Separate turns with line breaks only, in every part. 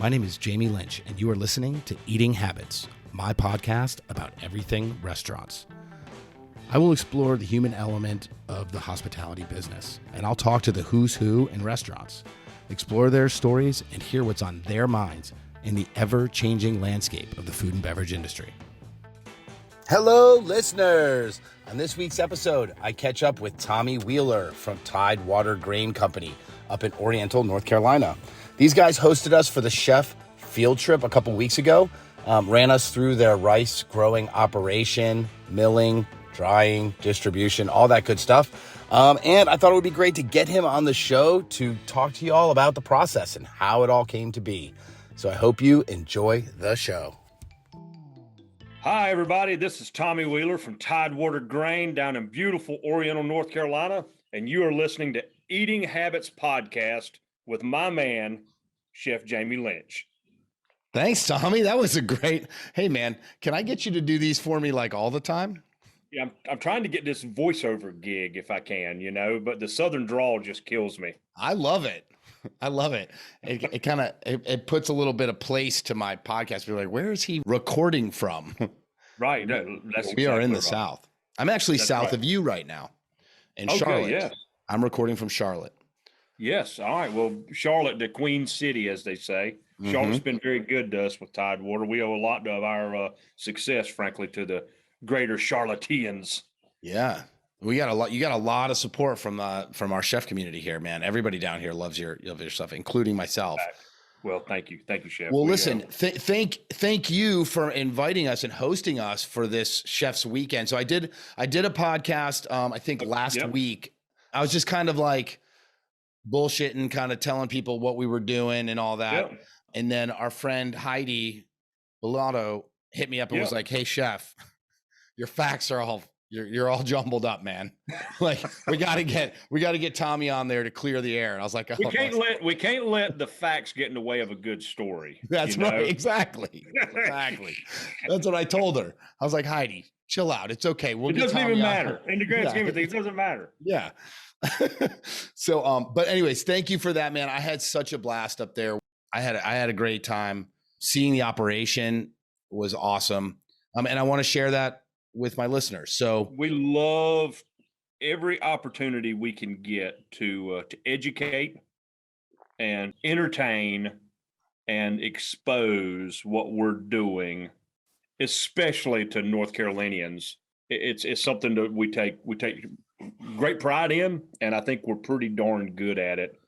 My name is Jamie Lynch, and you are listening to Eating Habits, my podcast about everything restaurants. I will explore the human element of the hospitality business, and I'll talk to the who's who in restaurants, explore their stories, and hear what's on their minds in the ever-changing landscape of the food and beverage industry. Hello, listeners. On this week's episode, I catch up with Tommy Wheeler from Tidewater Grain Company up in Oriental, North Carolina. These guys hosted us for the chef field trip a couple weeks ago, ran us through their rice growing operation, milling, drying, distribution, all that good stuff. And I thought it would be great to get him on the show to talk to you all about the process and how it all came to be. So I hope you enjoy the show.
Hi, everybody. This is Tommy Wheeler from Tidewater Grain down in beautiful Oriental, North Carolina, and you are listening to Eating Habits Podcast with my man, Chef Jamie Lynch.
Thanks, Tommy. That was a great. Hey, man, can I get you to do these for me like all the time?
Yeah, I'm trying to get this voiceover gig if I can, but the Southern drawl just kills me.
I love it. I love it. It kind of it puts a little bit of place to my podcast. We're like, where is he recording from?
Right.
We are in the South. I'm actually south of you right now in Charlotte.
Yes.
I'm recording from Charlotte.
Yes. All right. Well, Charlotte, the Queen City, as they say. Charlotte's been very good to us with Tidewater. We owe a lot of our success, frankly, to the greater Charlotteans.
Yeah. We got a lot. You got a lot of support from our chef community here, man. Everybody down here loves your stuff, including myself.
Well, thank you, Chef.
Well, listen, thank you for inviting us and hosting us for this chef's weekend. So I did a podcast, I think last week. I was just kind of like bullshitting, kind of telling people what we were doing and all that. Yep. And then our friend Heidi Bellato hit me up and was like, "Hey, chef, your facts are all." You're all jumbled up, man. Like we got to get Tommy on there to clear the air. And I was like,
we can't let the facts get in the way of a good story.
That's right. Exactly. That's what I told her. I was like, Heidi, chill out. It's okay.
It doesn't even matter. In the grand scheme of things, it doesn't matter.
Yeah. So, but anyways, thank you for that, man. I had such a blast up there. I had a great time. Seeing the operation was awesome. And I want to share that with my listeners. So
we love every opportunity we can get to educate and entertain and expose what we're doing, especially to North Carolinians. It's something that we take great pride in, and I think we're pretty darn good at it.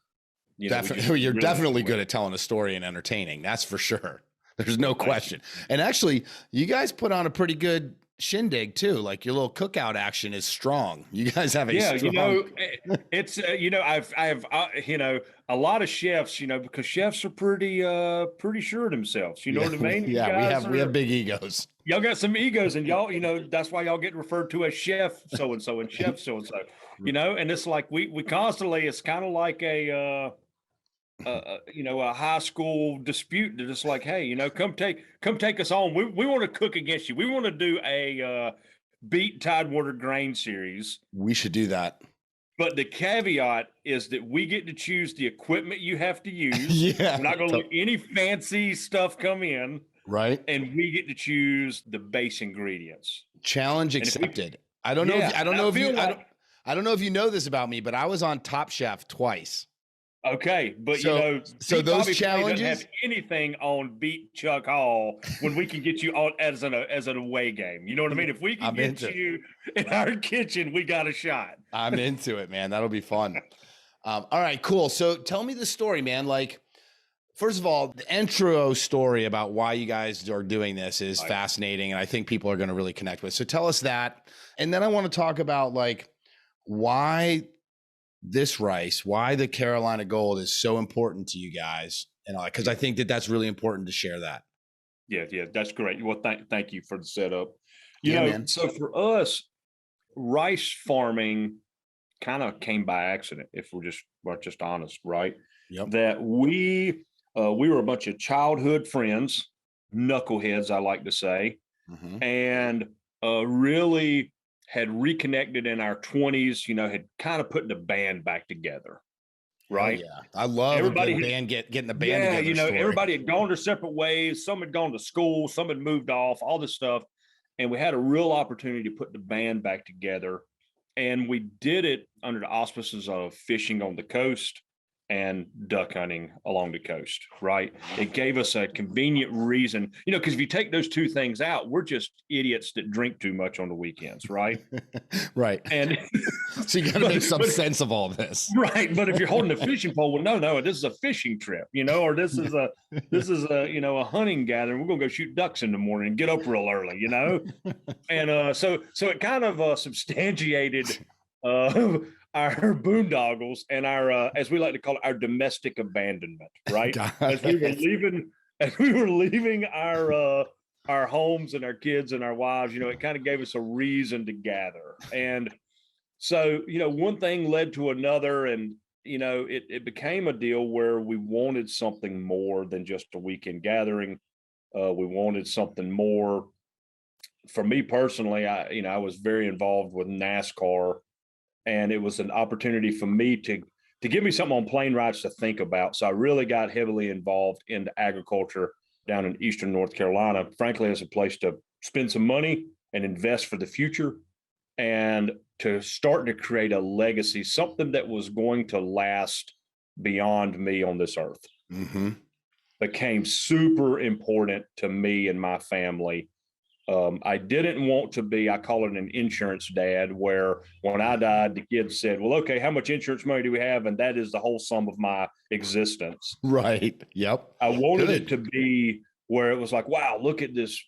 Definitely, you're really definitely good at telling a story and entertaining. That's for sure. There's no question. And actually, you guys put on a pretty good shindig too. Like your little cookout action is strong. You guys have a strong...
it's I've a lot of chefs, because chefs are pretty sure of themselves. You know what I mean?
Yeah, we have big egos.
Y'all got some egos, and y'all, that's why y'all get referred to as chef so and so and chef so and so. And it's like we constantly. It's kind of like a high school dispute. They're just like, hey, come take us on. We want to cook against you. We want to do a beat Tidewater Grain series.
We should do that.
But the caveat is that we get to choose the equipment you have to use.
Yeah.
We're not going to let any fancy stuff come in.
Right.
And we get to choose the base ingredients.
Challenge accepted. I don't know if you know this about me, but I was on Top Chef twice.
Okay, but
so those
Bobby
challenges
doesn't have anything on beat Chuck Hall when we can get you on as an away game. You know what I mean? If we can get you in our kitchen, we got a shot.
I'm into it, man. That'll be fun. All right, cool. So tell me the story, man. Like, first of all, the intro story about why you guys are doing this is fascinating, and I think people are going to really connect with. So tell us that, and then I want to talk about like why this rice, why the Carolina Gold is so important to you guys, and all that, because I think that's really important to share that.
Yeah, that's great. Well, thank you for the setup.
Man.
So for us, rice farming kind of came by accident, if we're just honest, right?
Yep.
That we were a bunch of childhood friends, knuckleheads, I like to say, and really had reconnected in our 20s, had kind of put the band back together. right?
yeah. I love
Everybody,
getting the band together story.
everybody had gone their separate ways. Some had gone to school, some had moved off, all this stuff. And we had a real opportunity to put the band back together. And we did it under the auspices of fishing on the coast and duck hunting along the coast, right? It gave us a convenient reason, because if you take those two things out, we're just idiots that drink too much on the weekends, right?
Right.
And
so you got to make some sense of all this.
Right. But if you're holding a fishing pole, well, no, this is a fishing trip, or this is a a hunting gathering. We're gonna go shoot ducks in the morning and get up real early, And so it kind of substantiated our boondoggles and our as we like to call it, our domestic abandonment, right? As we were leaving our homes and our kids and our wives, it kind of gave us a reason to gather. And so, one thing led to another, and it became a deal where we wanted something more than just a weekend gathering. We wanted something more. For me personally, I was very involved with NASCAR, and it was an opportunity for me to give me something on plane rides to think about. So I really got heavily involved in agriculture down in Eastern North Carolina, frankly, as a place to spend some money and invest for the future, and to start to create a legacy, something that was going to last beyond me on this earth.
Mm-hmm.
Became super important to me and my family. I didn't want to be, I call it an insurance dad, where when I died, the kids said, well, okay, how much insurance money do we have? And that is the whole sum of my existence.
Right. Yep.
I wanted it to be where it was like, wow, look at this,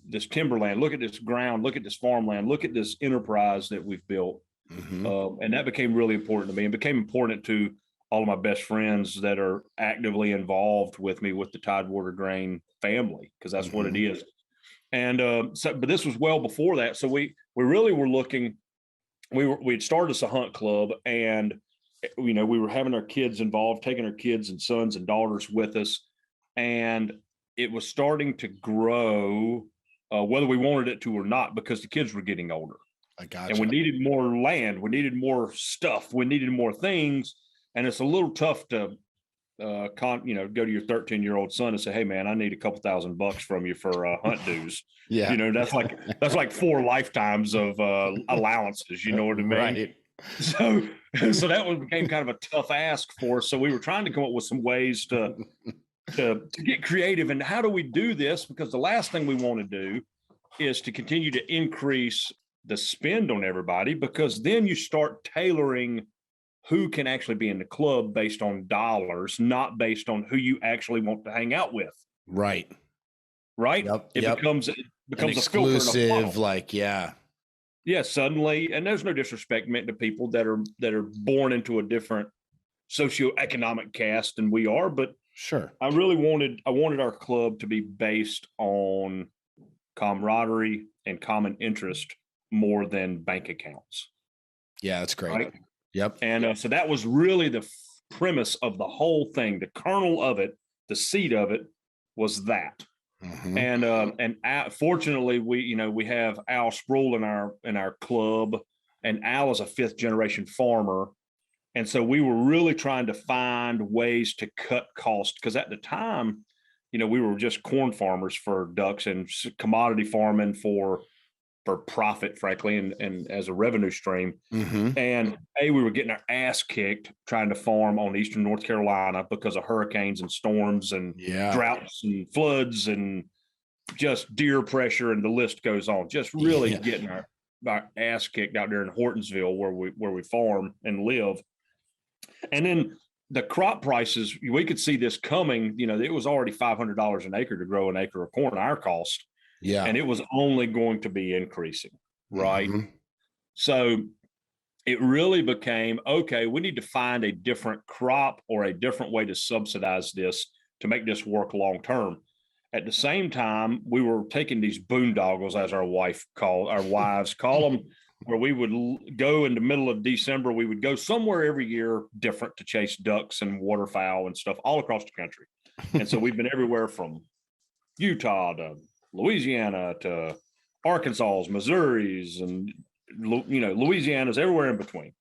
this timberland, look at this ground, look at this farmland, look at this enterprise that we've built. Mm-hmm. And that became really important to me, and became important to all of my best friends that are actively involved with me with the Tidewater Grain family, because that's what it is. And but this was well before that. So we really were looking, we'd started us a hunt club, and we were having our kids involved, taking our kids and sons and daughters with us, and it was starting to grow, whether we wanted it to or not, because the kids were getting older.
I got
and we needed more land, we needed more stuff, we needed more things, and it's a little tough to go to your 13-year-old son and say, hey man, I need a couple $1,000 from you for hunt dues.
Yeah.
That's like 4 lifetimes of allowances, you know what I mean?
Right.
So that one became kind of a tough ask for us. So we were trying to come up with some ways to get creative. And how do we do this? Because the last thing we want to do is to continue to increase the spend on everybody, because then you start tailoring who can actually be in the club based on dollars, not based on who you actually want to hang out with.
Right.
Yep. It becomes
an
exclusive, suddenly, and there's no disrespect meant to people that are born into a different socioeconomic caste than we are, but
sure.
I wanted our club to be based on camaraderie and common interest more than bank accounts.
Yeah, that's great.
Right?
Yep.
And so that was really the premise of the whole thing. The kernel of it, the seed of it, was that. Mm-hmm. And fortunately, we have Al Sproul in our club, and Al is a 5th generation farmer, and so we were really trying to find ways to cut costs, because at the time, we were just corn farmers for ducks and commodity farming for profit, frankly, and as a revenue stream. Mm-hmm. And we were getting our ass kicked trying to farm on Eastern North Carolina because of hurricanes and storms and droughts and floods and just deer pressure, and the list goes on. Just really getting our ass kicked out there in Hortonsville, where we farm and live. And then the crop prices, we could see this coming. It was already $500 an acre to grow an acre of corn, our cost. Yeah. And it was only going to be increasing, right? Mm-hmm. So it really became, okay, we need to find a different crop or a different way to subsidize this to make this work long term. At the same time, we were taking these boondoggles, as our wives call them, where we would go in the middle of December. We would go somewhere every year different to chase ducks and waterfowl and stuff all across the country. And so we've been everywhere from Utah to Louisiana to Arkansas, Missouri's, and Louisiana's, everywhere in between.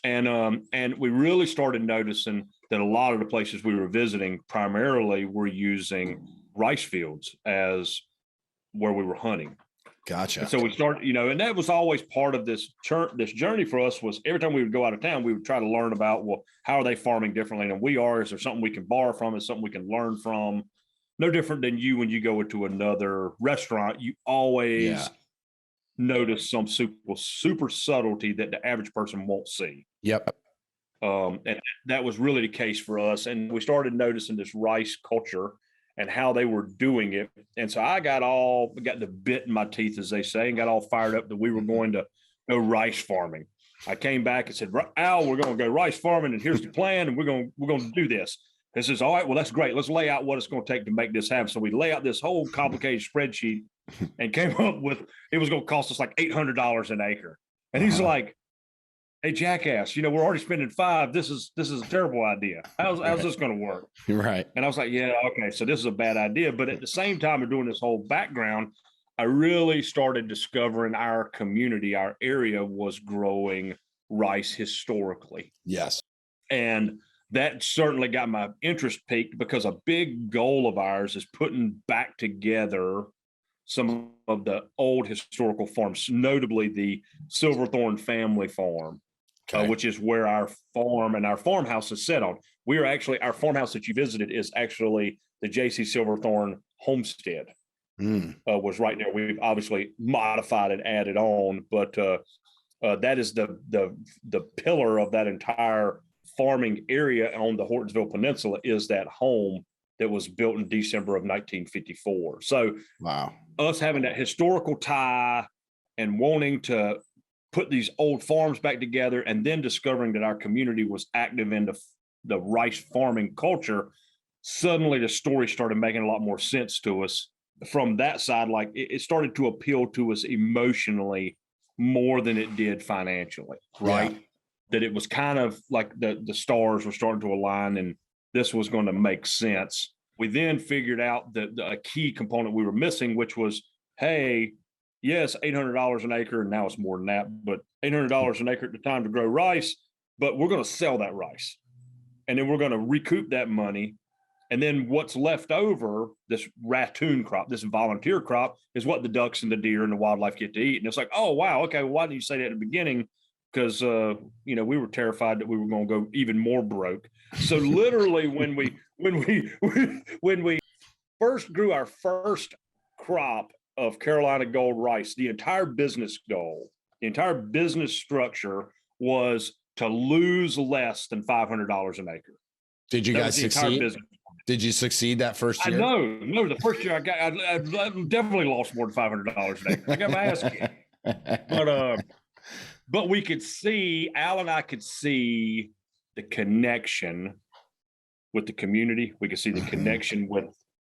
And we really started noticing that a lot of the places we were visiting primarily were using rice fields as where we were hunting.
Gotcha.
And so we started, and that was always part of this journey for us. Was every time we would go out of town, we would try to learn about, well, how are they farming differently than we are? Is there something we can borrow from? Is something we can learn from? No different than you when you go into another restaurant, you always notice some super subtlety that the average person won't see.
Yep.
And that was really the case for us. And we started noticing this rice culture and how they were doing it. And so I got the bit in my teeth, as they say, and got all fired up that we were going to go rice farming. I came back and said, Al, we're going to go rice farming, and here's the plan, and we're going to do this. He says, all right, well, that's great. Let's lay out what it's going to take to make this happen. So we lay out this whole complicated spreadsheet and came up with, it was going to cost us like $800 an acre. And he's like, hey, jackass, we're already spending $5. This is a terrible idea. How's this going to work?
Right.
And I was like, yeah, okay, so this is a bad idea. But at the same time of doing this whole background, I really started discovering our community, our area was growing rice historically.
Yes.
And that certainly got my interest piqued, because a big goal of ours is putting back together some of the old historical farms, notably the Silverthorne family farm, which is where our farm and our farmhouse is set on. Our farmhouse that you visited is actually the J.C. Silverthorne homestead. Was right there. We've obviously modified and added on, but that is the pillar of that entire farming area on the Hortonsville Peninsula, is that home that was built in December of 1954. So
wow,
us having that historical tie and wanting to put these old farms back together, and then discovering that our community was active in the rice farming culture, suddenly the story started making a lot more sense to us from that side. Like it started to appeal to us emotionally more than it did financially, right? Yeah. That it was kind of like the stars were starting to align, and this was going to make sense. We then figured out that a key component we were missing, which was, hey, yes, $800 an acre, and now it's more than that, but $800 an acre at the time to grow rice, but we're going to sell that rice. And then we're going to recoup that money. And then what's left over, this ratoon crop, this volunteer crop, is what the ducks and the deer and the wildlife get to eat. And it's like, oh, wow, okay, well, why didn't you say that at the beginning? Because, we were terrified that we were going to go even more broke. So literally when we first grew our first crop of Carolina Gold rice, the entire business goal, the entire business structure was to lose less than $500 an acre.
Did you guys succeed? Did you succeed that first year?
No, the first year I definitely lost more than $500 an acre. I got my ass kicked. But we could see, Al and I could see the connection with the community. We could see the connection with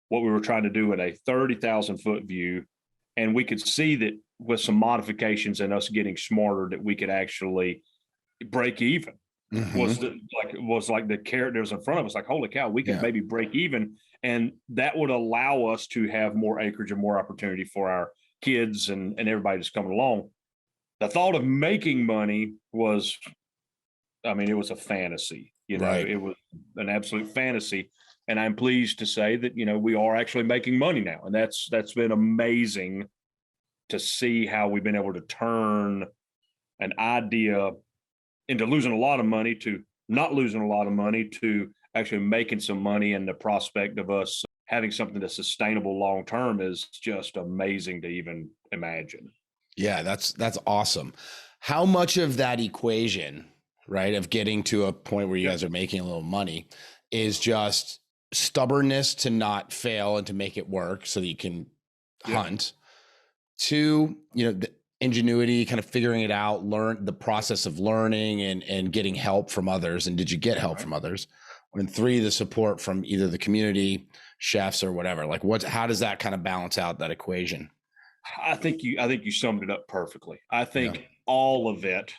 what we were trying to do in a 30,000 foot view. And we could see that with some modifications and us getting smarter, that we could actually break even. Was like the carrot that was in front of us, like, holy cow, we could maybe break even. And that would allow us to have more acreage and more opportunity for our kids and everybody that's coming along. The thought of making money was, it was a fantasy, right. It was an absolute fantasy. And I'm pleased to say that, we are actually making money now. And that's been amazing to see how we've been able to turn an idea into losing a lot of money to not losing a lot of money to actually making some money. And the prospect of us having something that's sustainable long-term is just amazing to even imagine.
Yeah, that's awesome. How much of that equation, right, of getting to a point where you guys are making a little money is just stubbornness to not fail and to make it work so that you can hunt, to, the ingenuity, kind of figuring it out, learn the process of learning and getting help from others. And did you get help from others? And 3, the support from either the community, chefs, or whatever. Like how does that kind of balance out that equation?
I think you summed it up perfectly. I think all of it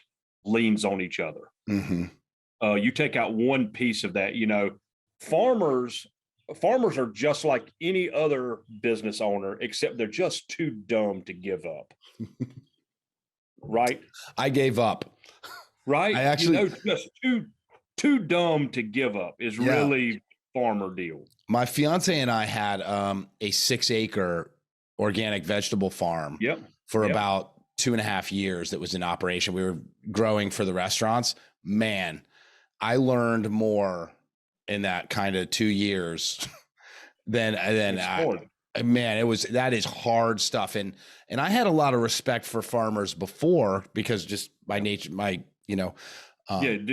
leans on each other. You take out one piece of that, farmers are just like any other business owner, except they're just too dumb to give up. Right?
I gave up.
right?
I actually,
Just too dumb to give up is really farmer deal.
My fiance and I had a 6-acre organic vegetable farm for about 2.5 years that was in operation. We were growing for the restaurants. Man, I learned more in that kind of 2 years than that is hard stuff. And I had a lot of respect for farmers before because just by nature, my,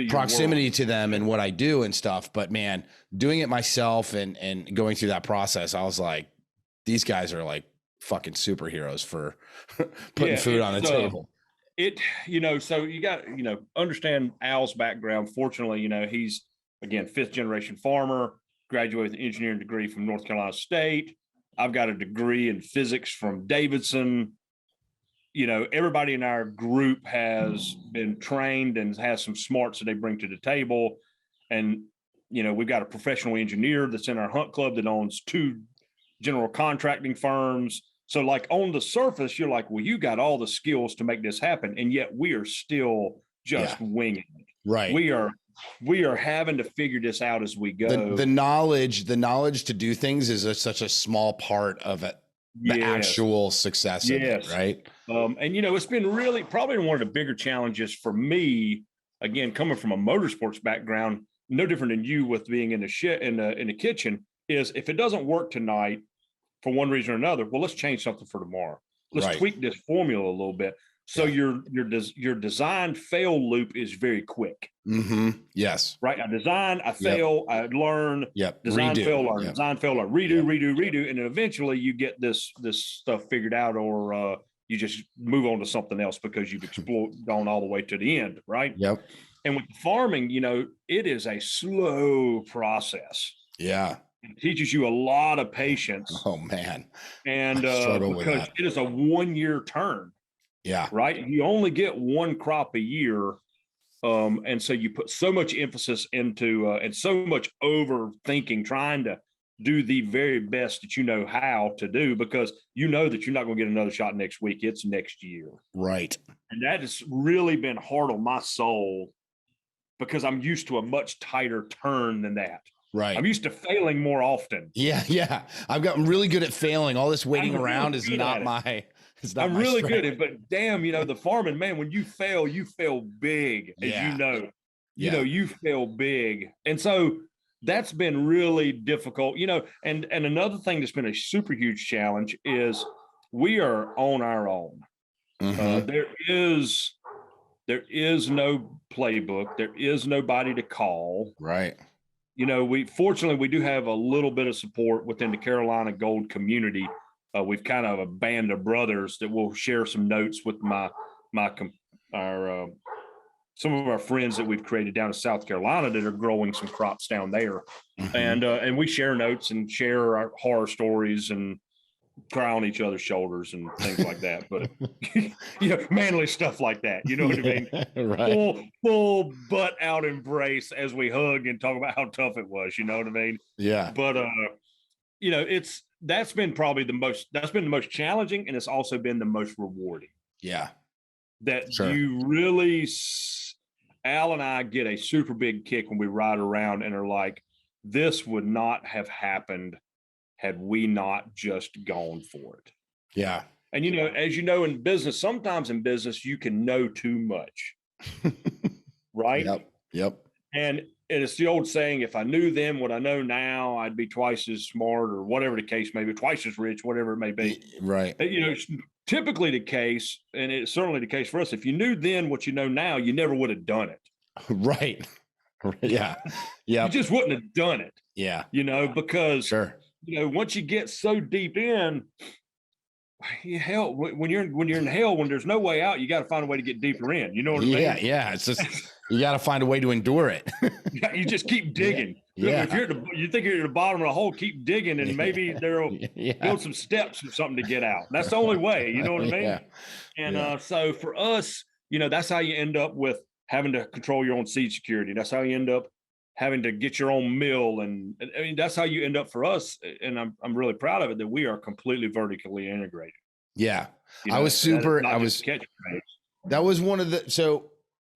proximity to them and what I do and stuff. But man, doing it myself and going through that process, I was like, these guys are like fucking superheroes for putting food on the table.
So you got, understand Al's background. Fortunately, he's, again, 5th generation farmer, graduated with an engineering degree from North Carolina State. I've got a degree in physics from Davidson. Everybody in our group has been trained and has some smarts that they bring to the table. And, we've got a professional engineer that's in our hunt club that owns 2 general contracting firms. So like on the surface, you're like, well, you got all the skills to make this happen. And yet we are still just winging it.
Right.
We are having to figure this out as we go.
The knowledge to do things is such a small part of it. The actual success of it, right?
And it's been really probably one of the bigger challenges for me, again, coming from a motorsports background, no different than you with being in the kitchen, is if it doesn't work tonight for one reason or another, well, let's change something for tomorrow. Let's tweak this formula a little bit. So your design fail loop is very quick.
Mm-hmm. Yes.
Right. I design, I fail, I learn.
Yep.
Design, fail, learn. Design, fail, learn. Redo, and then eventually you get this stuff figured out, or you just move on to something else because you've gone all the way to the end. Right.
Yep.
And with farming, it is a slow process.
Yeah.
It teaches you a lot of patience.
Oh man.
And because it is a 1-year turn.
Yeah.
Right. You only get one crop a year. And so you put so much emphasis into and so much overthinking, trying to do the very best that you know how to do, because you know that you're not going to get another shot next week. It's next year.
Right. And
that has really been hard on my soul because I'm used to a much tighter turn than that.
Right.
I'm used to failing more often.
Yeah. Yeah. I'm really good at failing. All this waiting around is not my.
I'm really good at it, but damn, the farming, man, when you fail big, as you fail big. And so that's been really difficult, and another thing that's been a super huge challenge is we are on our own. Mm-hmm. There is no playbook. There is nobody to call.
Right.
Fortunately, we do have a little bit of support within the Carolina Gold community. We've kind of a band of brothers that will share some notes with some of our friends that we've created down in South Carolina that are growing some crops down there. Mm-hmm. And we share notes and share our horror stories and cry on each other's shoulders and things like that. But manly stuff like that. You know what I mean?
Right.
Full butt out embrace as we hug and talk about how tough it was. You know what I mean?
Yeah.
But that's been the most challenging, and it's also been the most rewarding.
Yeah.
That you really, Al and I get a super big kick when we ride around and are like, this would not have happened had we not just gone for it.
Yeah.
And, as you know, in business, sometimes in business, you can know too much. Right?
Yep.
And it's the old saying, if I knew then what I know now, I'd be twice as smart, or whatever the case may be, twice as rich, whatever it may be.
Right.
It's typically the case, and it's certainly the case for us. If you knew then what you know now, you never would have done it.
Right. Yeah. Yeah.
You just wouldn't have done it.
Yeah.
Because, once you get so deep in, hell, when you're in hell, when there's no way out, you got to find a way to get deeper in. You know what I mean?
Yeah. It's just you got to find a way to endure it.
You just keep digging.
Yeah.
If you think you're at the bottom of the hole, keep digging, and maybe there'll build some steps or something to get out. That's the only way. You know what I mean? Yeah. And so for us, that's how you end up with having to control your own seed security. That's how you end up having to get your own mill, and I mean that's how you end up for us. And I'm really proud of it that we are completely vertically integrated.
Yeah, that was one of the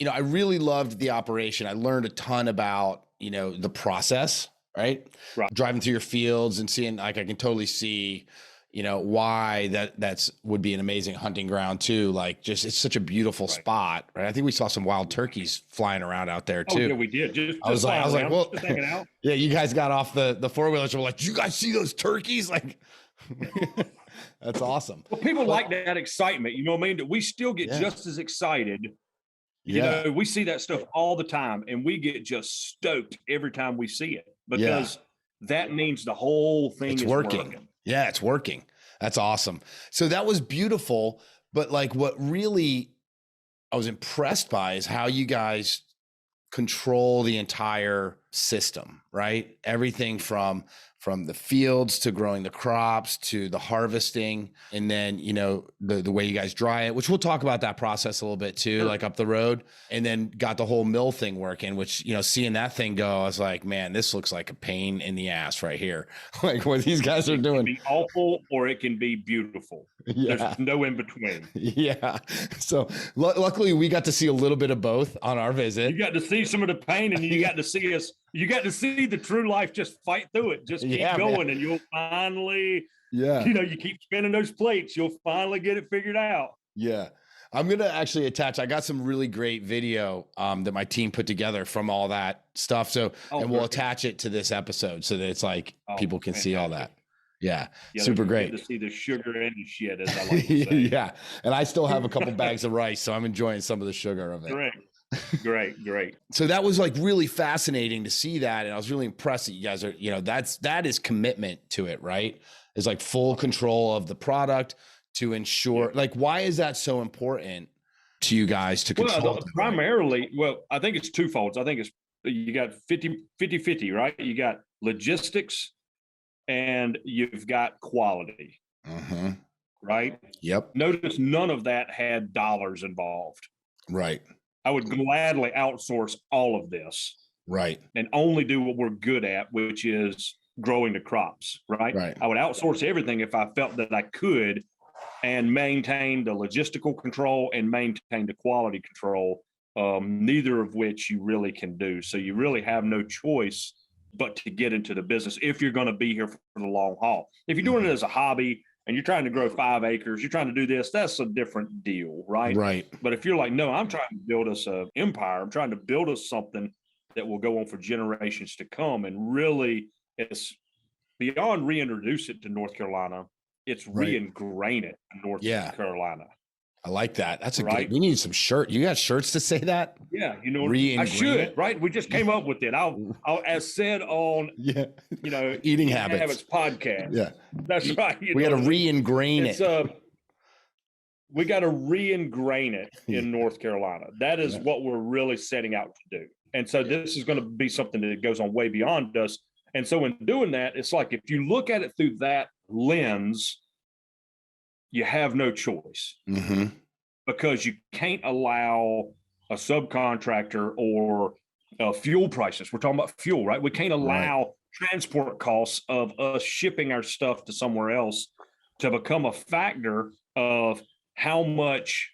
I really loved the operation. I learned a ton about, the process, right?
Right.
Driving through your fields and seeing, like, I can totally see, why that's would be an amazing hunting ground too. Like, just, it's such a beautiful spot, right? I think we saw some wild turkeys flying around out there too.
Oh, yeah, we did.
I was like, well,
just hanging out.
Yeah, you guys got off the four-wheelers. We're like, do you guys see those turkeys? Like, that's awesome.
Well, people like that excitement. You know what I mean? We still get just as excited. We see that stuff all the time, and we get just stoked every time we see it, because that means the whole thing is working.
Yeah, it's working. That's awesome. So that was beautiful. But like, what really I was impressed by is how you guys control the entire system, right? Everything from the fields to growing the crops to the harvesting, and then, the way you guys dry it, which we'll talk about that process a little bit too, like up the road, and then got the whole mill thing working, which, seeing that thing go, I was like, man, this looks like a pain in the ass right here. Like, what these guys are doing.
It can be awful or it can be beautiful. Yeah. There's no in between.
Yeah. So luckily we got to see a little bit of both on our visit.
You got to see some of the pain, and you got to see us. You got to see the true life just fight through it. Just keep going, man. And you'll finally, you keep spinning those plates. You'll finally get it figured out.
Yeah. I'm going to actually attach, I got some really great video that my team put together from all that stuff. So, and we'll attach it to this episode so that it's like people can see all that. Yeah. Super great.
To see the sugar and the shit, as I like to say.
Yeah. And I still have a couple bags of rice, so I'm enjoying some of the sugar of it.
Great.
So that was like really fascinating to see that. And I was really impressed that you guys are, that is commitment to it, right? It's like full control of the product to ensure, like, why is that so important to you guys to control?
Primarily, I think it's twofold. I think it's, you got 50-50, right? You got logistics and you've got quality, right?
Yep.
Notice none of that had dollars involved.
Right.
I would gladly outsource all of this.
Right.
And only do what we're good at, which is growing the crops, right? I would outsource everything if I felt that I could, and maintain the logistical control and maintain the quality control, neither of which you really can do. So you really have no choice but to get into the business if you're going to be here for the long haul. If you're doing it as a hobby, and you're trying to grow 5 acres, you're trying to do this, that's a different deal, right?
Right.
But if you're like, no, I'm trying to build us an empire, I'm trying to build us something that will go on for generations to come, and really it's beyond reintroduce it to North Carolina, it's re-ingrain it in North Carolina.
I like that. That's a good, we need some shirt. You got shirts to say that?
Yeah. I should, right? We just came up with it. I'll as said on,
Eating Habits
podcast.
Yeah.
That's right.
We got to re-ingrain it.
We got to re-ingrain it in North Carolina. That is what we're really setting out to do. And so this is going to be something that goes on way beyond us. And so in doing that, it's like, if you look at it through that lens, you have no choice, because you can't allow a subcontractor or fuel prices. We're talking about fuel, right? We can't allow transport costs of us shipping our stuff to somewhere else to become a factor of how much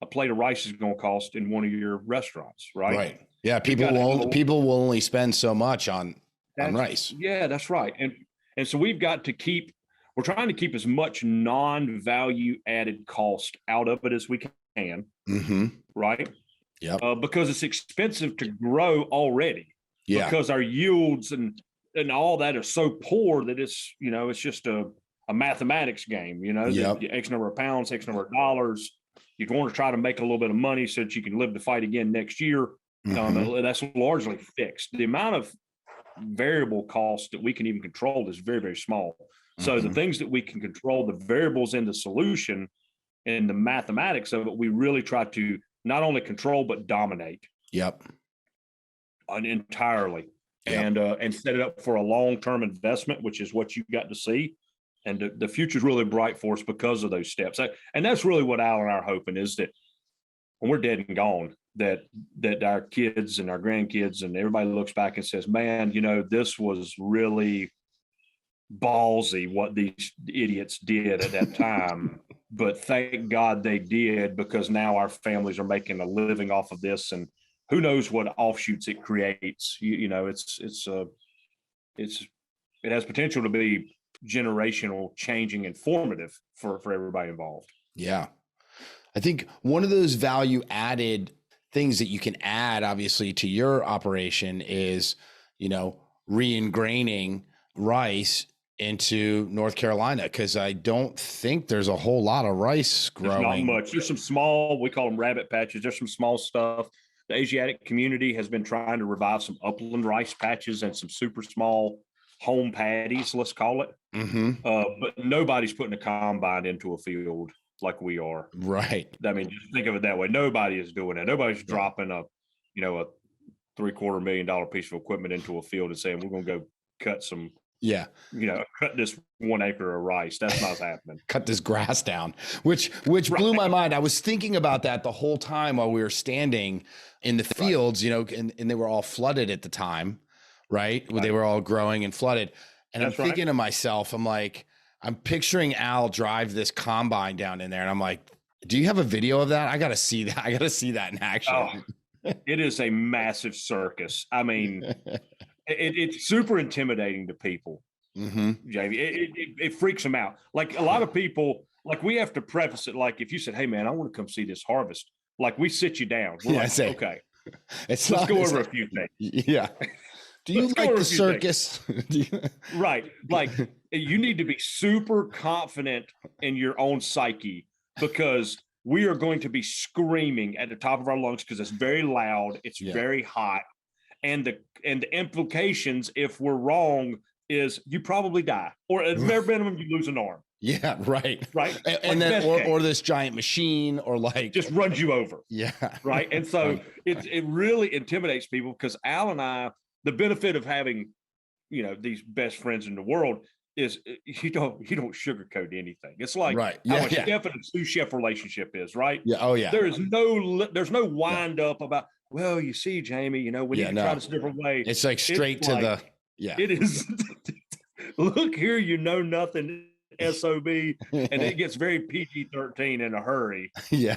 a plate of rice is going to cost in one of your restaurants, right?
Right. Yeah. People will only spend so much on rice.
Yeah, that's right. And so we're trying to keep as much non-value added cost out of it as we can. Right.
Yeah.
Because it's expensive to grow already.
Yeah.
Because our yields and all that are so poor that it's just a mathematics game, X number of pounds, X number of dollars. You want to try to make a little bit of money so that you can live to fight again next year. That's largely fixed. The amount of variable costs that we can even control is very, very small. So the things that we can control, the variables in the solution and the mathematics of it, we really try to not only control, but dominate.
Yep.
Entirely. Yep. And set it up for a long-term investment, which is what you got to see. And the future is really bright for us because of those steps. And that's really what Al and I are hoping, is that when we're dead and gone, that our kids and our grandkids and everybody looks back and says, man, this was really ballsy what these idiots did at that time. but thank God they did, because now our families are making a living off of this, and who knows what offshoots it creates. You know, it has potential to be generational, changing, and formative for everybody involved.
Yeah. I think one of those value added things that you can add, obviously, to your operation is, you know, re-ingraining rice into North Carolina, because I don't think there's a whole lot of rice growing.
There's not much. There's some small, we call them rabbit patches. There's some small stuff. The Asiatic community has been trying to revive some upland rice patches and some super small home paddies, let's call it. But nobody's putting a combine into a field like we are.
Right.
I mean, just think of it that way. Nobody is doing it. Nobody's dropping a $750,000 piece of equipment into a field and saying, we're going to go cut some, cut this 1 acre of rice. That's not happening.
Cut this grass down, which blew my mind. I was thinking about that the whole time while we were standing in the fields, and they were all flooded at the time, right? They were all growing and flooded. And I'm thinking to myself, I'm picturing Al drive this combine down in there, and I'm like, do you have a video of that? I got to see that. I got to see that in action.
Oh, it is a massive circus. I mean, it's super intimidating to people, Jamie. It freaks them out. Like a lot of people, like we have to preface it. Like if you said, hey man, I want to come see this harvest, like we sit you down. We're like, okay, let's go over a few things.
Yeah. Do you like the circus?
Right. Like you need to be super confident in your own psyche, because we are going to be screaming at the top of our lungs because it's very loud. It's very hot. And the implications, if we're wrong, is you probably die, or at bare minimum, you lose an arm.
Yeah. Right.
Right.
And then, or this giant machine, or like
just runs you over.
Yeah.
Right. And so it really intimidates people, because Al and I, the benefit of having, these best friends in the world is you don't sugarcoat anything. It's like how a chef and a sous chef relationship is, right?
Yeah. Oh yeah.
There's no wind up about, well, you see, Jamie, we need to try this a different way.
It's like straight to the
It is. Look here, nothing. SOB, and it gets very PG-13 in a hurry. Yeah.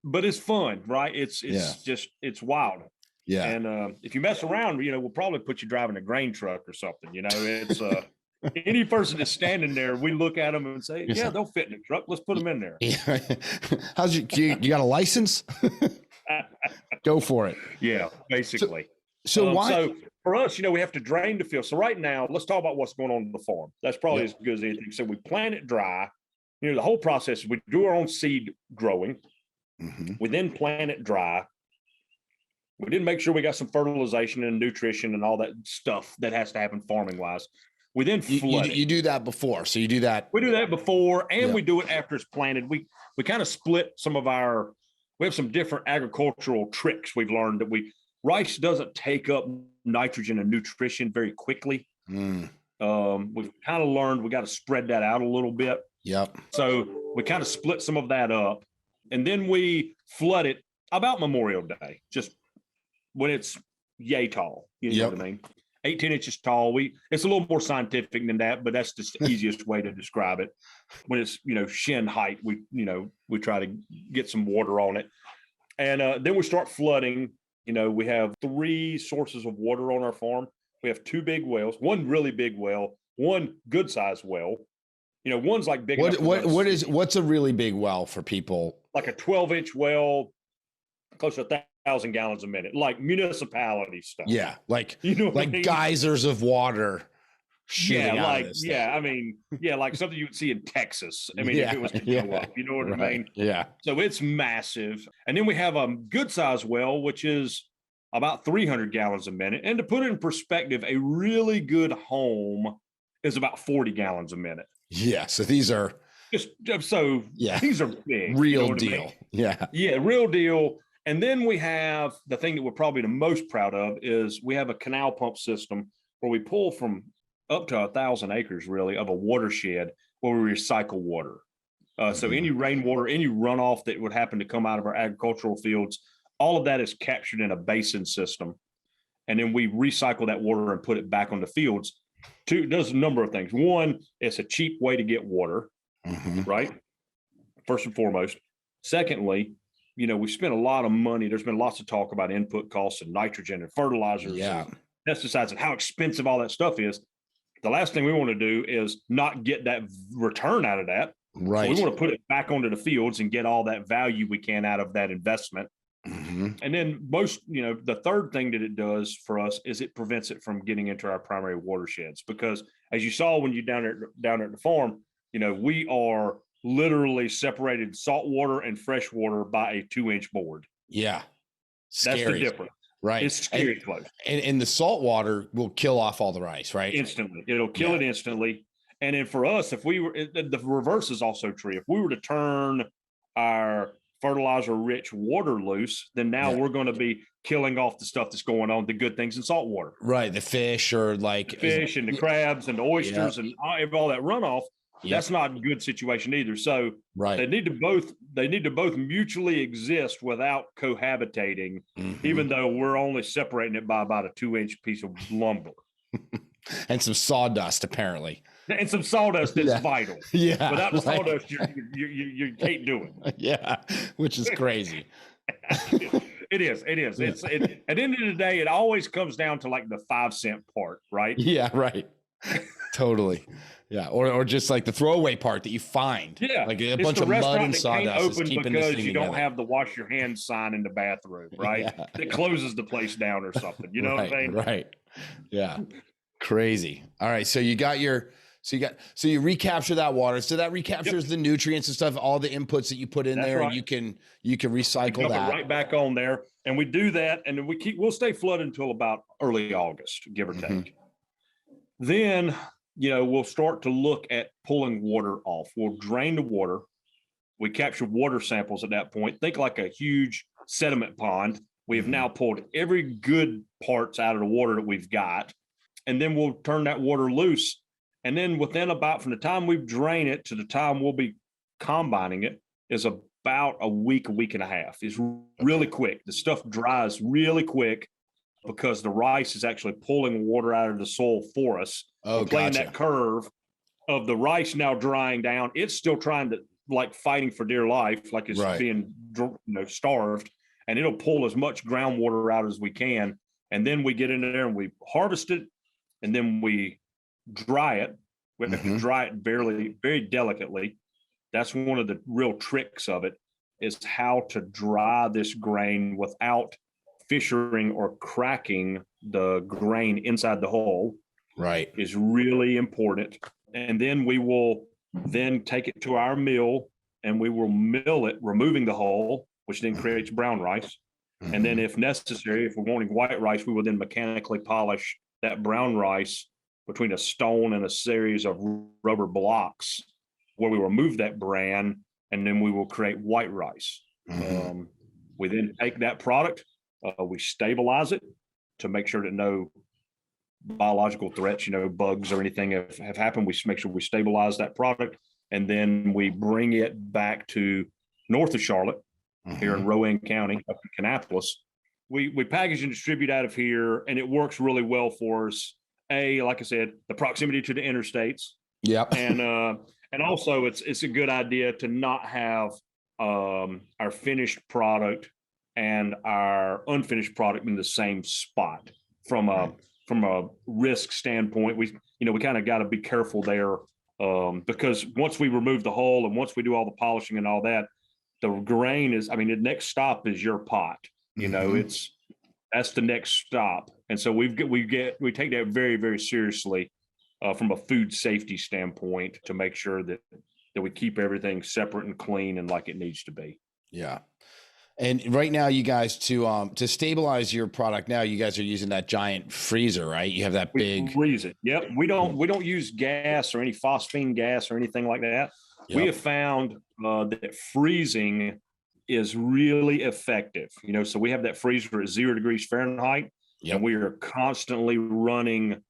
But it's fun, right? It's just it's wild.
Yeah.
And if you mess around, we'll probably put you driving a grain truck or something. It's any person that's standing there, we look at them and say, yeah, they'll fit in the truck. Let's put them in there.
Yeah. How's you got a license? Go for it.
Yeah, basically.
So why?
So for us, we have to drain the field. So right now, let's talk about what's going on the farm. That's probably as good as anything. So we plant it dry. The whole process is we do our own seed growing. We then plant it dry. We didn't make sure we got some fertilization and nutrition and all that stuff that has to happen farming wise. We then flood it.
You do that before. So you do that.
We do that before, and we do it after it's planted. We kind of split we have some different agricultural tricks we've learned that rice doesn't take up nitrogen and nutrition very quickly. We've kind of learned we got to spread that out a little bit.
Yep.
So we kind of split some of that up, and then we flood it about Memorial Day, just when it's yay tall. You know what I mean? 18 inches tall. It's a little more scientific than that, but that's just the easiest way to describe it. When it's, shin height, we try to get some water on it. And then we start flooding. We have 3 sources of water on our farm. We have 2 big wells, one really big well, one good sized well. One's like big.
What's a really big well for people?
Like a 12-inch well, close to 1,000 gallons a minute, like municipality stuff.
Yeah, like geysers of water.
Like something you would see in Texas. I mean, if it was to go up, you know what I mean?
Yeah.
So it's massive. And then we have a good sized well, which is about 300 gallons a minute. And to put it in perspective, a really good home is about 40 gallons a minute.
Yeah. So these are
these are big.
Real deal. I mean? Yeah.
Yeah, real deal. And then we have the thing that we're probably the most proud of is we have a canal pump system where we pull from up to 1,000 acres really of a watershed where we recycle water. So any rainwater, any runoff that would happen to come out of our agricultural fields, all of that is captured in a basin system. And then we recycle that water and put it back on the fields. Does a number of things. One, it's a cheap way to get water, right? first and foremost. Secondly, we spent a lot of money. There's been lots of talk about input costs and nitrogen and fertilizers and pesticides and how expensive all that stuff is. The last thing we want to do is not get that return out of that.
Right.
So we want to put it back onto the fields and get all that value we can out of that investment.
Mm-hmm.
And then the third thing that it does for us is it prevents it from getting into our primary watersheds, because as you saw when you down at the farm, we are literally separated salt water and fresh water by a 2-inch board.
Yeah. Scary.
That's the difference.
Right.
It's scary close.
And the salt water will kill off all the rice, right?
Instantly. It'll kill it instantly. And then for us, if we were, the reverse is also true. If we were to turn our fertilizer-rich water loose, then now we're going to be killing off the stuff that's going on, the good things in salt water.
Right. The fish or like
fish and the crabs and the oysters and all that runoff. That's not a good situation either. So they need to both mutually exist without cohabitating, even though we're only separating it by about a 2-inch piece of lumber.
And some sawdust, apparently.
And some sawdust that's vital.
Yeah.
Without the sawdust, you can't do it.
Yeah. Which is crazy.
It is. It's at the end of the day, it always comes down to like the 5-cent part, right?
Yeah, right. Totally. Yeah. Or just like the throwaway part that you find.
Yeah.
Like a bunch of mud and sawdust is keeping this thing
because you don't
together.
have the wash your hands sign in the bathroom, right? It closes the place down or something. You know what I'm saying?
Right. Yeah. Crazy. All right. So you recapture that water. So that recaptures the nutrients and stuff, all the inputs that you put in there, and you can recycle that
right back on there. And we do that, and then we'll stay flooded until about early August, give or take. Then, we'll start to look at pulling water off. We'll drain the water. We capture water samples at that point. Think like a huge sediment pond. We have now pulled every good parts out of the water that we've got, and then we'll turn that water loose. And then within about, from the time we drain it to the time we'll be combining it, is about a week and a half. It's really quick. The stuff dries really quick because the rice is actually pulling water out of the soil for us.
Oh,
playing that curve of the rice now drying down. It's still trying to, like, fighting for dear life, like it's being starved, and it'll pull as much groundwater out as we can. And then we get in there and we harvest it, and then we dry it. We have to dry it very, very delicately. That's one of the real tricks of it, is how to dry this grain without fissuring or cracking the grain inside the hull.
Right.
Is really important. And then we will then take it to our mill, and we will mill it, removing the hull, which then creates brown rice. And then if necessary, if we're wanting white rice, we will then mechanically polish that brown rice between a stone and a series of rubber blocks, where we remove that bran, and then we will create white rice. We then take that product, we stabilize it to make sure that no biological threats, bugs or anything have happened. We make sure we stabilize that product, and then we bring it back to north of Charlotte, here in Rowan County, up in Kannapolis. We package and distribute out of here, and it works really well for us. Like I said, the proximity to the interstates.
Yep.
And also it's a good idea to not have our finished product and our unfinished product in the same spot. From a risk standpoint, we kind of got to be careful there, because once we remove the hull and once we do all the polishing and all that, the grain is, the next stop is your pot. That's the next stop. And so we take that very, very seriously from a food safety standpoint, to make sure that we keep everything separate and clean and like it needs to be.
Yeah. And right now, you guys, to stabilize your product now, you guys are using that giant freezer, right? You have that big
freeze it. Yep. We don't use gas or any phosphine gas or anything like that. Yep. We have found that freezing is really effective. So we have that freezer at 0 degrees Fahrenheit, and we are constantly running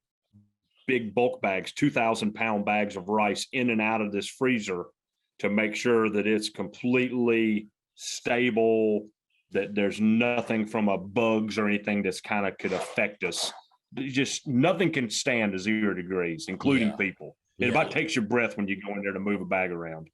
big bulk bags, 2,000-pound bags of rice in and out of this freezer to make sure that it's completely stable, that there's nothing from a bugs or anything that's kind of could affect us. Just nothing can stand to 0 degrees, including people. It about takes your breath when you go in there to move a bag around.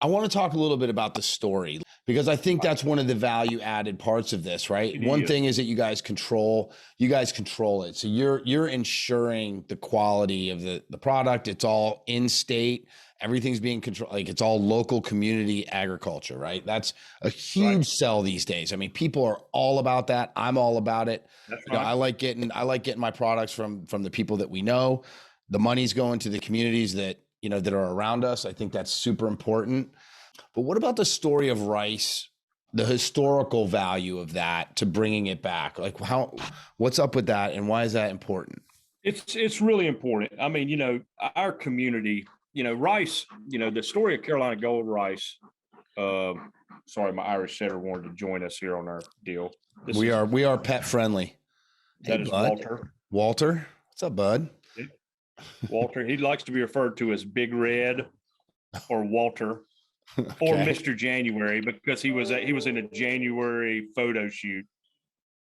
I want to talk a little bit about the story, because I think that's one of the value added parts of this, right? One thing is that you guys control it. So you're ensuring the quality of the product. It's all in state. Everything's being controlled. Like, it's all local community agriculture, right? That's a huge sell these days. I mean, people are all about that. I'm all about it.
That's
You know,
right.
I like getting my products from the people that we know. The money's going to the communities that, you know, that are around us. I think that's super important. But what about the story of rice, the historical value of that to bringing it back? Like, what's up with that, and why is that important?
It's really important. I mean, you know, our community, you know, rice, you know, the story of Carolina Gold rice. Sorry, my Irish setter wanted to join us here on our deal.
We are pet friendly.
That
Hey,
is
bud.
Walter.
Walter, what's up, bud?
Walter. He likes to be referred to as Big Red or Walter or
Okay.
Mr. January, because he was in a January photo shoot.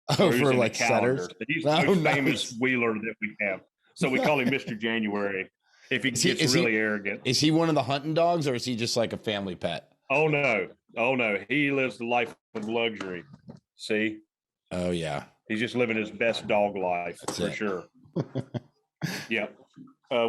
Oh,
Or he was
for
in the
like setters.
calendar. He's
Oh,
the most
nice.
famous wheeler that we have. So we call him Mr. January if he gets really arrogant.
Is he one of the hunting dogs, or is he just like a family pet?
Oh no. Oh no. He lives the life of luxury. See?
Oh yeah.
He's just living his best dog life.
That's
for
it.
sure. Yeah.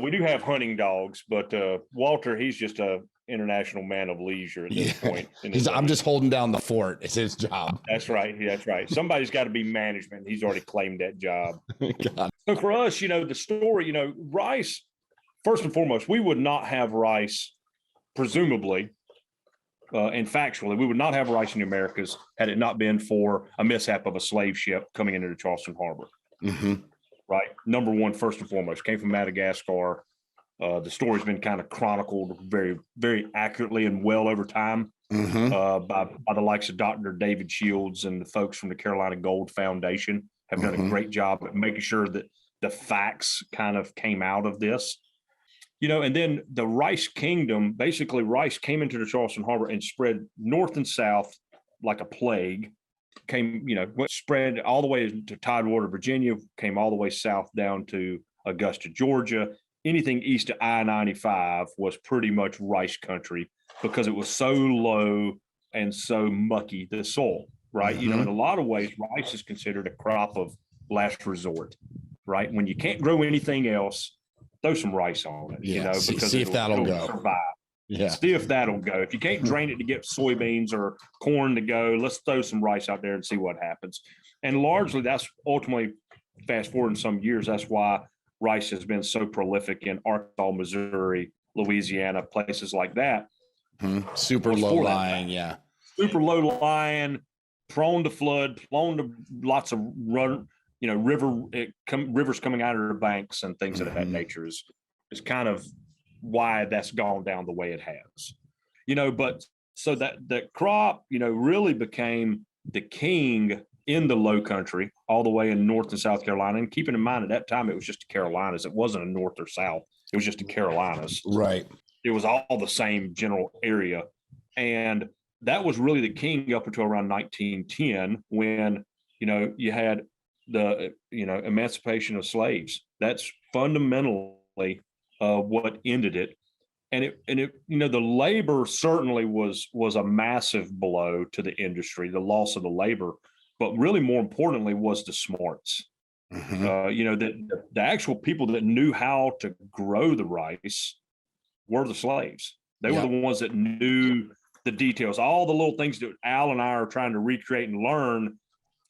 We do have hunting dogs, but Walter, he's just a international man of leisure at this point.
I'm just holding down the fort. It's his job.
That's right. That's right. Somebody's got to be management. He's already claimed that job.
God.
So for us, you know, the story, you know, rice, first and foremost, we would not have rice, presumably, and factually, we would not have rice in the Americas had it not been for a mishap of a slave ship coming into the Charleston Harbor.
Mm-hmm.
Right. Number one, first and foremost, came from Madagascar. The story's been kind of chronicled very, very accurately and well over time by the likes of Dr. David Shields, and the folks from the Carolina Gold Foundation have done a great job at making sure that the facts kind of came out of this. You know, and then the Rice Kingdom, basically rice came into the Charleston Harbor and spread north and south like a plague. Came, you know, spread all the way to Tidewater, Virginia, came all the way south down to Augusta, Georgia. Anything east of I-95 was pretty much rice country because it was so low and so mucky, the soil, right? You know, in a lot of ways, rice is considered a crop of last resort, right? When you can't grow anything else, throw some rice on it, you know, because
see if that'll go.
Survive.
Yeah.
See if that'll go. If you can't drain it to get soybeans or corn to go, let's throw some rice out there and see what happens. And largely, that's ultimately, fast forward in some years, that's why rice has been so prolific in Arkansas, Missouri, Louisiana, places like that.
Super low lying, yeah.
Super low lying, prone to flood, prone to lots of rivers coming out of their banks and things of that nature is kind of why that's gone down the way it has. You know, but so that crop, you know, really became the king in the low country, all the way in North and South Carolina. And keeping in mind, at that time, it was just the Carolinas. It wasn't a North or South. It was just the Carolinas.
Right.
It was all the same general area. And that was really the king up until around 1910, when, you know, you had the, you know, emancipation of slaves. That's fundamentally what ended it. And it, you know, the labor certainly was a massive blow to the industry, the loss of the labor, but really more importantly was the smarts. You know, the actual people that knew how to grow the rice were the slaves. They were the ones that knew the details, all the little things that Al and I are trying to recreate and learn.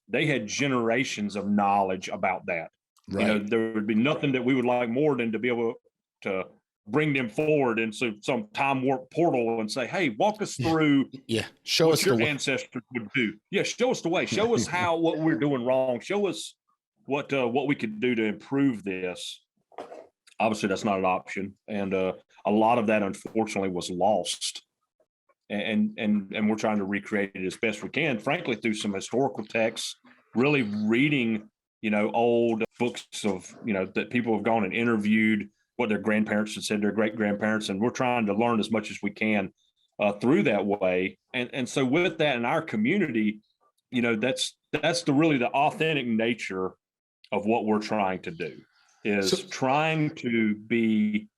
They had generations of knowledge about that. Right. You know, there would be nothing that we would like more than to be able to bring them forward into some time warp portal and say, hey, walk us through
show us
your ancestors would do. Yeah, show us the way. Show us what we're doing wrong. Show us what we could do to improve this. Obviously, that's not an option. And a lot of that, unfortunately, was lost. And we're trying to recreate it as best we can, frankly, through some historical texts, really reading, you know, old books of, you know, that people have gone and interviewed what their grandparents had said, their great grandparents, and we're trying to learn as much as we can through that way. And so with that in our community, you know, that's really the authentic nature of what we're trying to do, is trying to be